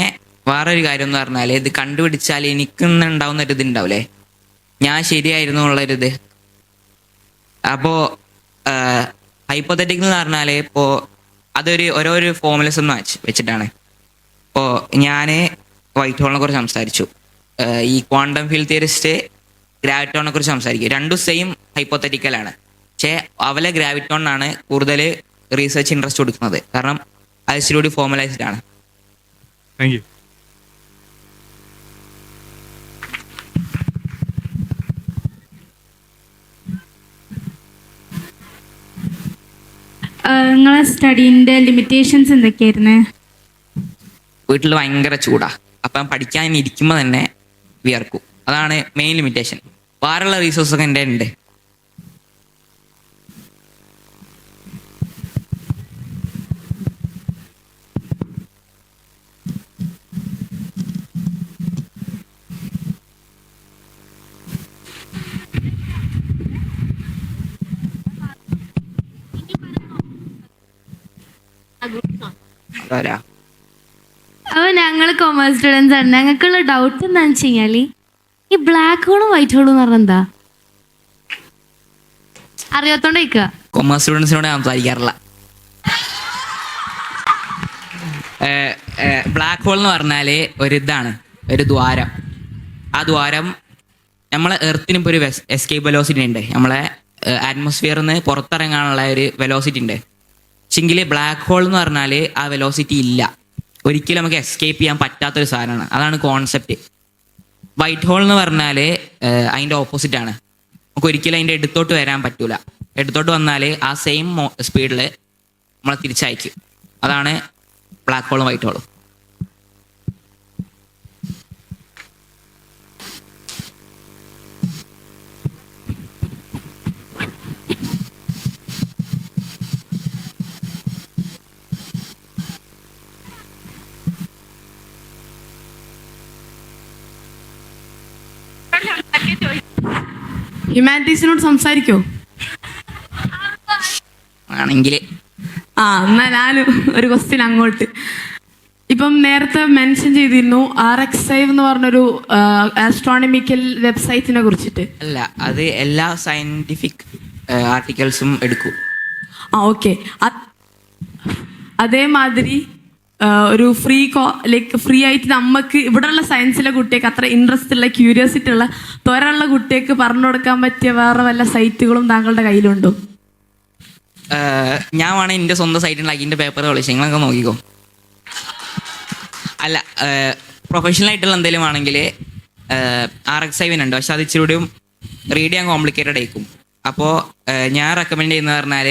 Speaker 1: വേറൊരു കാര്യം എന്ന് പറഞ്ഞാൽ ഇത് കണ്ടുപിടിച്ചാൽ എനിക്കുണ്ടാവുന്ന ഒരു ഇത് ഉണ്ടാവില്ലേ, ഞാൻ ശരിയായിരുന്നു എന്നുള്ളൊരിത്. അപ്പോൾ ഹൈപ്പോത്തറ്റിക് എന്ന് പറഞ്ഞാൽ ഇപ്പോൾ അതൊരു ഓരോരോ ഫോർമുലസ് ഒന്ന് വെച്ചിട്ടാണ്. ഇപ്പോൾ ഞാൻ വൈറ്റ് ഹോളിനെ കുറിച്ച് സംസാരിച്ചു, ഈ ക്വാണ്ടം ഫീൽഡ് തിയറിസ്റ്റ് ഗ്രാവിറ്റോണിനെ കുറിച്ച് സംസാരിക്കും. രണ്ടും സെയിം ഹൈപ്പോത്തറ്റിക്കലാണ്. പക്ഷേ അവലെ ഗ്രാവിറ്റോണിനാണ് കൂടുതൽ റീസെർച്ച് ഇൻട്രസ്റ്റ് കൊടുക്കുന്നത്, കാരണം അത് ഇച്ചിരി ഫോർമലൈസ്ഡ് ആണ്.
Speaker 10: Thank you.
Speaker 3: നിങ്ങളെ സ്റ്റഡീൻ്റെ ലിമിറ്റേഷൻസ് എന്തൊക്കെയായിരുന്നു?
Speaker 1: വീട്ടിൽ ഭയങ്കര ചൂടാ, അപ്പം പഠിക്കാൻ ഇരിക്കുമ്പോൾ തന്നെ വിയർക്കും. അതാണ് മെയിൻ ലിമിറ്റേഷൻ. വേറെയുള്ള റീസോഴ്സ് ഒക്കെ എൻ്റെ ഉണ്ട്. അതാ
Speaker 2: അപ്പോൾ ഞങ്ങൾ കൊമേഴ്സ് സ്റ്റുഡൻസ് ആണ്. ഞങ്ങൾക്കുള്ള ഡൗട്ട് എന്താണെന്ന് വെച്ച് കഴിഞ്ഞാൽ ഈ ബ്ലാക്ക് ഹോളും വൈറ്റ് ഹോളും എന്ന് പറഞ്ഞാൽ എന്താ അറിയാത്തോണ്ട് ചോദിക്കുക.
Speaker 1: കൊമേഴ്സ് സ്റ്റുഡൻസിനോട് സംസാരിക്കാറില്ല. ബ്ലാക്ക് ഹോൾ എന്ന് പറഞ്ഞാൽ ഒരിതാണ്, ഒരു ദ്വാരം. ആ ദ്വാരം നമ്മളെ എർത്തിനും ഇപ്പോൾ ഒരു എസ്കേപ്പ് വെലോസിറ്റി ഉണ്ട്. നമ്മളെ അറ്റ്മോസ്ഫിയറിൽ നിന്ന് പുറത്തിറങ്ങാനുള്ള ഒരു വെലോസിറ്റി ഉണ്ട്. പക്ഷെങ്കിൽ ബ്ലാക്ക് ഹോൾ എന്ന് പറഞ്ഞാൽ ആ വെലോസിറ്റി ഇല്ല, ഒരിക്കലും നമുക്ക് എസ്കേപ്പ് ചെയ്യാൻ പറ്റാത്തൊരു സാധനമാണ്. അതാണ് കോൺസെപ്റ്റ്. വൈറ്റ് ഹോൾ എന്ന് പറഞ്ഞാൽ അതിൻ്റെ ഓപ്പോസിറ്റ് ആണ്. നമുക്ക് ഒരിക്കലും അതിൻ്റെ എടുത്തോട്ട് വരാൻ പറ്റൂല. എടുത്തോട്ട് വന്നാൽ ആ സെയിം സ്പീഡിൽ നമ്മളെ തിരിച്ചയക്കും. അതാണ് ബ്ലാക്ക് ഹോളും വൈറ്റ് ഹോളും.
Speaker 8: ഹ്യൂമാനിറ്റീസിനോട് സംസാരിക്കോ?
Speaker 1: ആണെങ്കിൽ
Speaker 8: എന്നാ ഞാനും ഒരു ക്വസ്റ്റ്യൻ അങ്ങോട്ട്. ഇപ്പം നേരത്തെ മെൻഷൻ ചെയ്തിരുന്നു RX5 എന്ന് പറഞ്ഞൊരു ആസ്ട്രോണമിക്കൽ വെബ്സൈറ്റിനെ കുറിച്ചിട്ട്.
Speaker 1: അല്ല, അത് എല്ലാ സയന്റിഫിക് ആർട്ടിക്കിൾസും എടുക്കും.
Speaker 8: ഓക്കെ. അതേമാതിരി ഒരു ഫ്രീ ആയിട്ട് നമുക്ക് ഇവിടെയുള്ള സയൻസിലെ കുട്ടികൾക്ക് അത്ര ഇൻട്രസ്റ്റ് ഉള്ള ക്യൂരിയോസിറ്റി ഉള്ള ത്വരയുള്ള കുട്ടികൾക്ക് പറഞ്ഞു കൊടുക്കാൻ പറ്റിയ വേറെ വല്ല സൈറ്റുകളും താങ്കളുടെ കയ്യിലുണ്ടോ?
Speaker 1: ഞാൻ വേണേൽ എൻ്റെ സ്വന്തം സൈറ്റ് ഉണ്ടാക്കി എൻ്റെ പേപ്പർ കളിച്ച് നിങ്ങളൊക്കെ നോക്കിക്കോ. അല്ല, പ്രൊഫഷണൽ ആയിട്ടുള്ള എന്തെങ്കിലും ആണെങ്കിൽ RX5 ഉണ്ട്, പക്ഷെ അത് ഇച്ചിരി കൂടിയും റീഡ് ചെയ്യാൻ കോംപ്ലിക്കേറ്റഡ് ആയിരിക്കും. അപ്പോൾ ഞാൻ റെക്കമെൻഡ് ചെയ്യുന്നത് പറഞ്ഞാൽ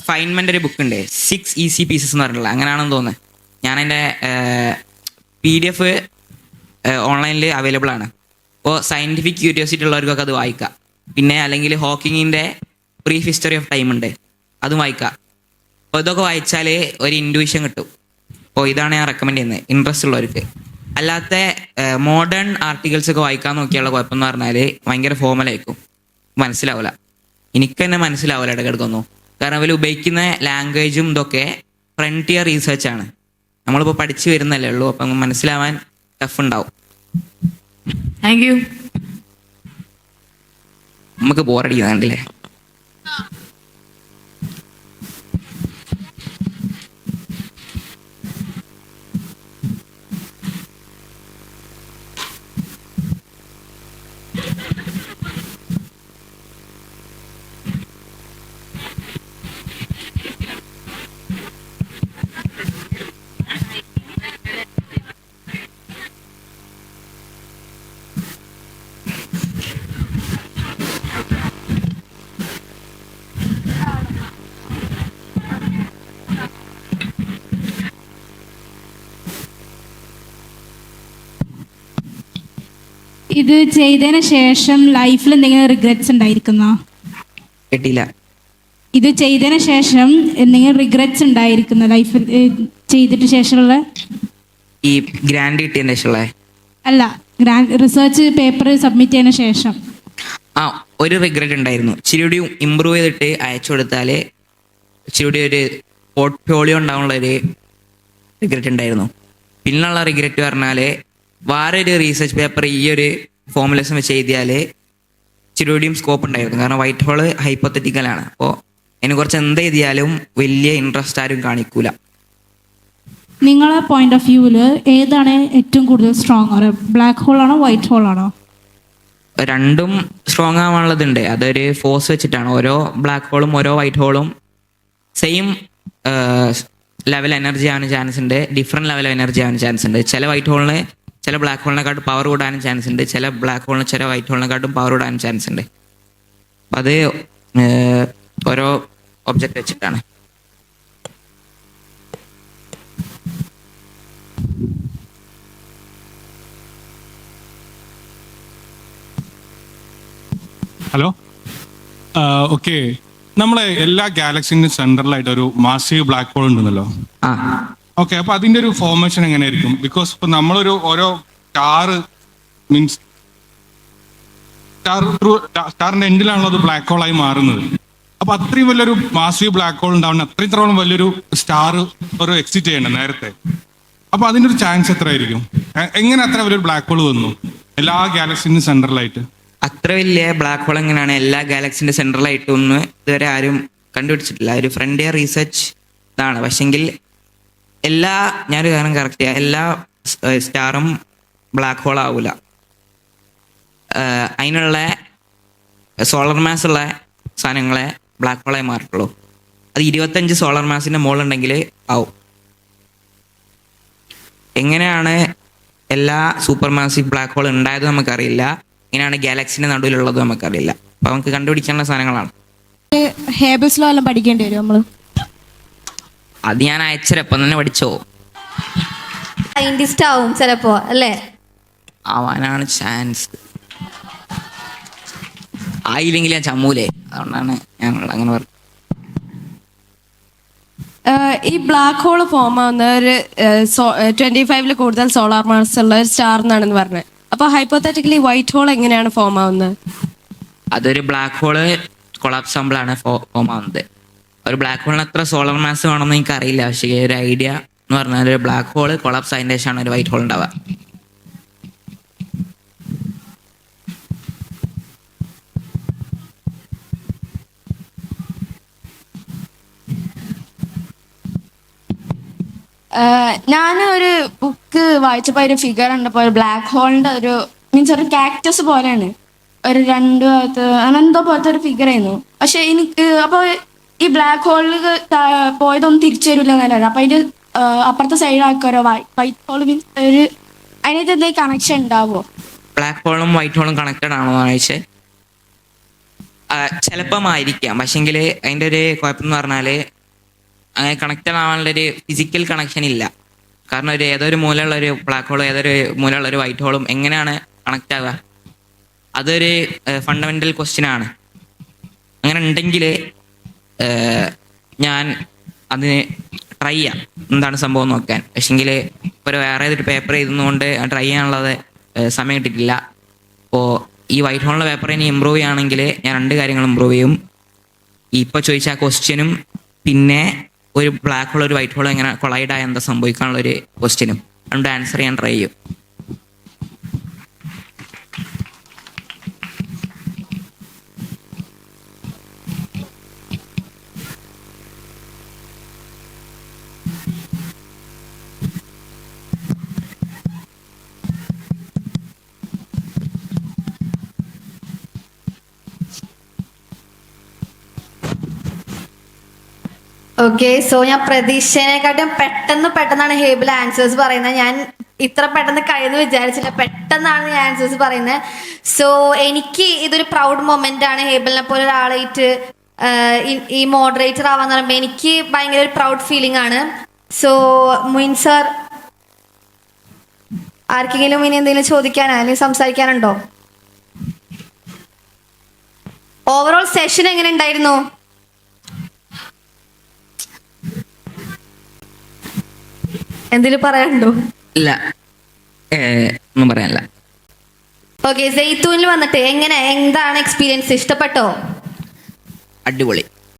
Speaker 1: ഫൈൻമെൻ്റ് ഒരു ബുക്ക് ഉണ്ട്, 6 ഈസി പീസസ് എന്ന് പറഞ്ഞിട്ടുള്ള, അങ്ങനെയാണെന്ന് തോന്നുന്നത്. ഞാൻ എൻ്റെ PDF ഓൺലൈനിൽ അവൈലബിൾ ആണ്. അപ്പോൾ സയൻറ്റിഫിക് ക്യൂരിയോസിറ്റി ഉള്ളവർക്കൊക്കെ അത് വായിക്കാം. പിന്നെ അല്ലെങ്കിൽ ഹോക്കിങ്ങിൻ്റെ ബ്രീഫ് ഹിസ്റ്ററി ഓഫ് ടൈം ഉണ്ട്, അതും വായിക്കാം. അപ്പോൾ ഇതൊക്കെ വായിച്ചാൽ ഒരു ഇൻഡ്യൂഷൻ കിട്ടും. അപ്പോൾ ഇതാണ് ഞാൻ റെക്കമെൻഡ് ചെയ്യുന്നത് ഇൻട്രസ്റ്റ് ഉള്ളവർക്ക്. അല്ലാത്ത മോഡേൺ ആർട്ടിക്കിൾസ് ഒക്കെ വായിക്കാൻ നോക്കിയുള്ള കുഴപ്പമെന്ന് പറഞ്ഞാൽ ഭയങ്കര ഫോമലായിരിക്കും, മനസ്സിലാവില്ല. എനിക്ക് തന്നെ മനസ്സിലാവില്ല ഇടയ്ക്കിടക്കൊന്നും. കാരണം അവർ ഉപയോഗിക്കുന്ന ലാംഗ്വേജും ഇതൊക്കെ ഫ്രണ്ടിയർ റീസേർച്ചാണ്. നമ്മളിപ്പോൾ പഠിച്ചു വരുന്നല്ലേ ഉള്ളൂ, അപ്പം മനസ്സിലാവാൻ ടഫ് ഉണ്ടാവും.
Speaker 8: Thank you.
Speaker 1: നമുക്ക് ബോറടിക്കുന്നുണ്ടല്ലേ?
Speaker 3: ഇത് ചെയ്തതിന് ശേഷം ലൈഫിൽ എന്തെങ്കിലും റിഗ്രറ്റ്സ് ഉണ്ടായിരിക്കുന്നോ?
Speaker 1: കിട്ടിയില്ല.
Speaker 3: ഇത് ചെയ്തതിന് ശേഷം എന്തെങ്കിലും റിഗ്രറ്റ്സ് ഉണ്ടായിരിക്കുന്ന ലൈഫിൽ ചെയ്തിട്ട് ശേഷമുള്ള?
Speaker 1: ഈ ഗ്രാൻഡ് കിട്ടിയതിൻ്റെ ശേഷമുള്ള
Speaker 3: അല്ല, റിസർച്ച് പേപ്പർ സബ്മിറ്റ് ചെയ്തതിന് ശേഷം.
Speaker 1: ഒരു റിഗ്രറ്റ് ഉണ്ടായിരുന്നു. ഇച്ചിരി കൂടി ഇമ്പ്രൂവ് ചെയ്തിട്ട് അയച്ചു കൊടുത്താൽ ഇച്ചിരി കൂടി ഒരു പോർട്ട്ഫോളിയോ ഉണ്ടാവാനുള്ളൊരു റിഗ്രറ്റ് ഉണ്ടായിരുന്നു. പിന്നുള്ള റിഗ്രറ്റ് പറഞ്ഞാൽ വേറെ ഒരു റീസെർച്ച് പേപ്പർ ഈ ഒരു ഫോമുലേഷൻ വെച്ച് എഴുതിയാൽ ഇച്ചിരി കൂടിയും സ്കോപ്പ് ഉണ്ടായിരുന്നു. കാരണം വൈറ്റ് ഹോള് ഹൈപ്പോത്തറ്റിക്കലാണ്. അപ്പോൾ അതിനെ കുറിച്ച് എന്ത് എഴുതിയാലും വലിയ ഇൻട്രസ്റ്റ് ആരും കാണിക്കൂല.
Speaker 3: നിങ്ങളെ പോയിന്റ് ഓഫ് വ്യൂവിൽ ഏതാണ് ഏറ്റവും കൂടുതൽ സ്ട്രോങ്? ബ്ലാക്ക് ഹോൾ ആണോ വൈറ്റ് ഹോൾ ആണോ?
Speaker 1: രണ്ടും സ്ട്രോങ് ആവാനുള്ളതുണ്ട്. അതൊരു ഫോഴ്സ് വെച്ചിട്ടാണ്. ഓരോ ബ്ലാക്ക് ഹോളും ഓരോ വൈറ്റ് ഹോളും സെയിം ലെവൽ എനർജി ആവാൻ ചാൻസ് ഉണ്ട്, ഡിഫറെൻറ്റ് ലെവൽ എനർജി ആവാൻ ചാൻസ് ഉണ്ട്. ചില വൈറ്റ് ഹോളിന് ചില ബ്ലാക്ക് ഹോളിനെക്കാട്ടും പവർ കൂടാനും ചാൻസ് ഉണ്ട്, ചില ബ്ലാക്ക് ഹോളിന് ചില വൈറ്റ് ഹോളിനെക്കാട്ടും പവർ കൂടാനും ചാൻസ് ഉണ്ട്. അത് ഓരോ ഒബ്ജക്റ്റ് വെച്ചിട്ടാണ്.
Speaker 10: Hello, okay. നമ്മളെ എല്ലാ ഗാലക്സിന്റെ സെൻട്രലായിട്ട് ഒരു മാസീവ് ബ്ലാക്ക് ഹോൾ ഉണ്ടെന്നല്ലോ. ഓക്കെ, അപ്പൊ അതിന്റെ ഒരു ഫോർമേഷൻ എങ്ങനെയായിരിക്കും? ബിക്കോസ് ഇപ്പൊ നമ്മളൊരു ഓരോ സ്റ്റാറിന്റെ എൻഡിലാണല്ലോ അത് ബ്ലാക്ക് ഹോൾ ആയി മാറുന്നത്. അപ്പൊ അത്രയും വലിയൊരു മാസീവ് ബ്ലാക്ക് ഹോൾ ഉണ്ടാവുന്ന അത്രയും വലിയൊരു സ്റ്റാർ ഒരു എക്സിറ്റ് ചെയ്യണം നേരത്തെ. അപ്പൊ അതിന്റെ ഒരു ചാൻസ് എത്രയായിരിക്കും? എങ്ങനെ അത്ര വലിയൊരു ബ്ലാക്ക് ഹോൾ വന്നു എല്ലാ ഗാലക്സിന്റെ സെൻട്രലായിട്ട്?
Speaker 1: അത്ര വലിയ ബ്ലാക്ക് ഹോൾ എങ്ങനെയാണ് എല്ലാ ഗാലക്സിന്റെ സെൻട്രലായിട്ടൊന്നും ഇതുവരെ ആരും കണ്ടുപിടിച്ചിട്ടില്ല. ഒരു ഫ്രണ്ടിയർ റീസെർച്ച് ഇതാണ്. പക്ഷെങ്കിൽ ഞാനൊരു കാരണം കറക്റ്റ് ചെയ്യാം, എല്ലാ സ്റ്റാറും ബ്ലാക്ക് ഹോൾ ആവൂല. അതിനുള്ള സോളർ മാസ് ഉള്ള സാധനങ്ങളെ ബ്ലാക്ക് ഹോളായി മാറിയിട്ടുള്ളൂ. അത് 25 സോളർ മാസിന്റെ മുകളുണ്ടെങ്കിൽ ആവും. എങ്ങനെയാണ് എല്ലാ സൂപ്പർ മാസീവ് ബ്ലാക്ക് ഹോൾ ഉണ്ടായത് നമുക്കറിയില്ല. എങ്ങനെയാണ് ഗാലക്സിന്റെ നടുവിലുള്ളത് നമുക്കറിയില്ല. അപ്പൊ നമുക്ക് കണ്ടുപിടിക്കാനുള്ള സാധനങ്ങളാണ്.
Speaker 5: ഹേബിൾസ് ലോ എല്ലാം പഠിക്കേണ്ടി വരും നമ്മള്?
Speaker 1: അത് ഞാൻ അയച്ചപ്പം തന്നെ പഠിച്ചോ.
Speaker 9: സയന്റിസ്റ്റ് ആവും ചിലപ്പോ, അല്ലേ?
Speaker 1: ആവാനാണ് ചാൻസ്. ആയില്ലെങ്കിൽ ഞാൻ ചമ്മൂലേ, അതുകൊണ്ടാണ് ഞങ്ങൾ അങ്ങനെ പറഞ്ഞത്.
Speaker 5: ഈ ബ്ലാക്ക് ഹോൾ ഫോം ആവുന്ന ഒരു 25 കൂടുതൽ സോളാർ മാസ് ഉള്ള ഒരു സ്റ്റാർ എന്നാണെന്ന് പറഞ്ഞത്. അപ്പൊ ഹൈപ്പോത്തറ്റിക്കലി വൈറ്റ് ഹോൾ എങ്ങനെയാണ് ഫോം ആവുന്നത്?
Speaker 1: അതൊരു ബ്ലാക്ക് ഹോള് കൊളാപ്സ് ആകുമ്പോഴാണ് ഫോം ആവുന്നത്. ഒരു ബ്ലാക്ക് ഹോളിന് എത്ര സോളർ മാസ് വേണമെന്ന് എനിക്ക് അറിയില്ല, പക്ഷേ ഒരു ഐഡിയ എന്ന് പറഞ്ഞാൽ ഒരു ബ്ലാക്ക് ഹോള് കൊളാപ്സ് ആയതിനു ശേഷമാണ് ഒരു വൈറ്റ് ഹോൾ ഉണ്ടാവുക.
Speaker 5: ഞാൻ ഒരു ബുക്ക് വായിച്ചപ്പോൾ ഒരു ഫിഗർ ഉണ്ടപ്പോൾ ഒരു ബ്ലാക്ക് ഹോളിന്റെ ഒരു മീൻസ് ഒരു കാക്ടസ് പോലെയാണ്, ഒരു രണ്ട് ഭാഗത്ത് അങ്ങനെ എന്തോ പോലത്തെ ഒരു ഫിഗർ ആയിരുന്നു. പക്ഷെ എനിക്ക് അപ്പോൾ ഈ ബ്ലാക്ക് ഹോളിൽ പോയതൊന്നും തിരിച്ചു വരില്ല എന്നല്ല, അപ്പൊ അതിന്റെ അപ്പുറത്തെ സൈഡ് ആൾക്കാരോ വൈറ്റ് ഹോൾ മീൻസ് ഒരു അതിനകത്ത് എന്തെങ്കിലും കണക്ഷൻ ഉണ്ടാവോ?
Speaker 1: ബ്ലാക്ക് ഹോളും വൈറ്റ് ഹോളും കണക്റ്റഡ് ആണോ എന്ന് ചോദിച്ചാൽ ചിലപ്പം ആയിരിക്കാം, പക്ഷെങ്കിൽ അതിൻ്റെ ഒരു കുഴപ്പമെന്ന് പറഞ്ഞാൽ അങ്ങനെ കണക്റ്റഡ് ആവാനുള്ള ഒരു ഫിസിക്കൽ കണക്ഷൻ ഇല്ല. കാരണം ഒരു ഏതൊരു മൂലമുള്ള ഒരു ബ്ലാക്ക് ഹോളും ഏതൊരു മൂലമുള്ള ഒരു വൈറ്റ് ഹോളും എങ്ങനെയാണ് കണക്റ്റ് ആവുക? അതൊരു ഫണ്ടമെന്റൽ ക്വസ്റ്റ്യൻ ആണ്. അങ്ങനെ ഉണ്ടെങ്കിൽ ഞാൻ അതിന് ട്രൈ ചെയ്യാം എന്താണ് സംഭവം നോക്കാൻ. പക്ഷെങ്കിൽ ഇപ്പോൾ വേറെ ഏതൊരു പേപ്പർ എഴുതുന്നതുകൊണ്ട് ട്രൈ ചെയ്യാനുള്ളത് സമയം കിട്ടിയിട്ടില്ല. അപ്പോൾ ഈ വൈറ്റ് ഹോളിൻ്റെ പേപ്പർ ഇനി ഇമ്പ്രൂവ് ചെയ്യുകയാണെങ്കിൽ ഞാൻ 2 കാര്യങ്ങൾ ഇമ്പ്രൂവ് ചെയ്യും. ഇപ്പോൾ ചോദിച്ച ആ ക്വസ്റ്റ്യനും പിന്നെ ഒരു ബ്ലാക്ക് ഹോൾ ഒരു വൈറ്റ് ഹോൾ എങ്ങനെ കൊളൈഡായ എന്താ സംഭവിക്കാനുള്ളൊരു ക്വസ്റ്റ്യനും 2 ആൻസർ ചെയ്യാൻ ട്രൈ ചെയ്യും.
Speaker 9: ഓക്കെ, സോ ഞാൻ പ്രതീക്ഷേനെക്കാട്ടും പെട്ടെന്നാണ് ഹേബിൾ ആൻസേഴ്സ് പറയുന്നത്. ഞാൻ ഇത്ര പെട്ടെന്ന് കഴിയുമെന്ന് വിചാരിച്ചില്ല, പെട്ടെന്നാണ് ഞാൻ ആൻസേഴ്സ് പറയുന്നത്. സോ എനിക്ക് ഇതൊരു പ്രൗഡ് മൊമെന്റ് ആണ് ഹേബിളിനെ പോലെ ഒരാളായിട്ട് ഈ മോഡറേറ്റർ ആവാന്ന് പറയുമ്പോൾ എനിക്ക് ഭയങ്കര ഒരു പ്രൗഡ് ഫീലിംഗ് ആണ്. സോ മുയിൻ സർ, ആർക്കെങ്കിലും ഇനി എന്തെങ്കിലും ചോദിക്കാനോ അല്ലെങ്കിൽ സംസാരിക്കാനുണ്ടോ? ഓവറോൾ സെഷൻ എങ്ങനെ ഉണ്ടായിരുന്നു? എന്തെങ്കിലും പറയാനുണ്ടോ?
Speaker 1: ഇല്ല, ഒന്നും പറയാനില്ല.
Speaker 9: ഓക്കെ, സെയ്ത്തൂനിൽ വന്നിട്ട് എന്താണ് എക്സ്പീരിയൻസ്? ഇഷ്ടപ്പെട്ടോ?
Speaker 1: അടിപൊളി.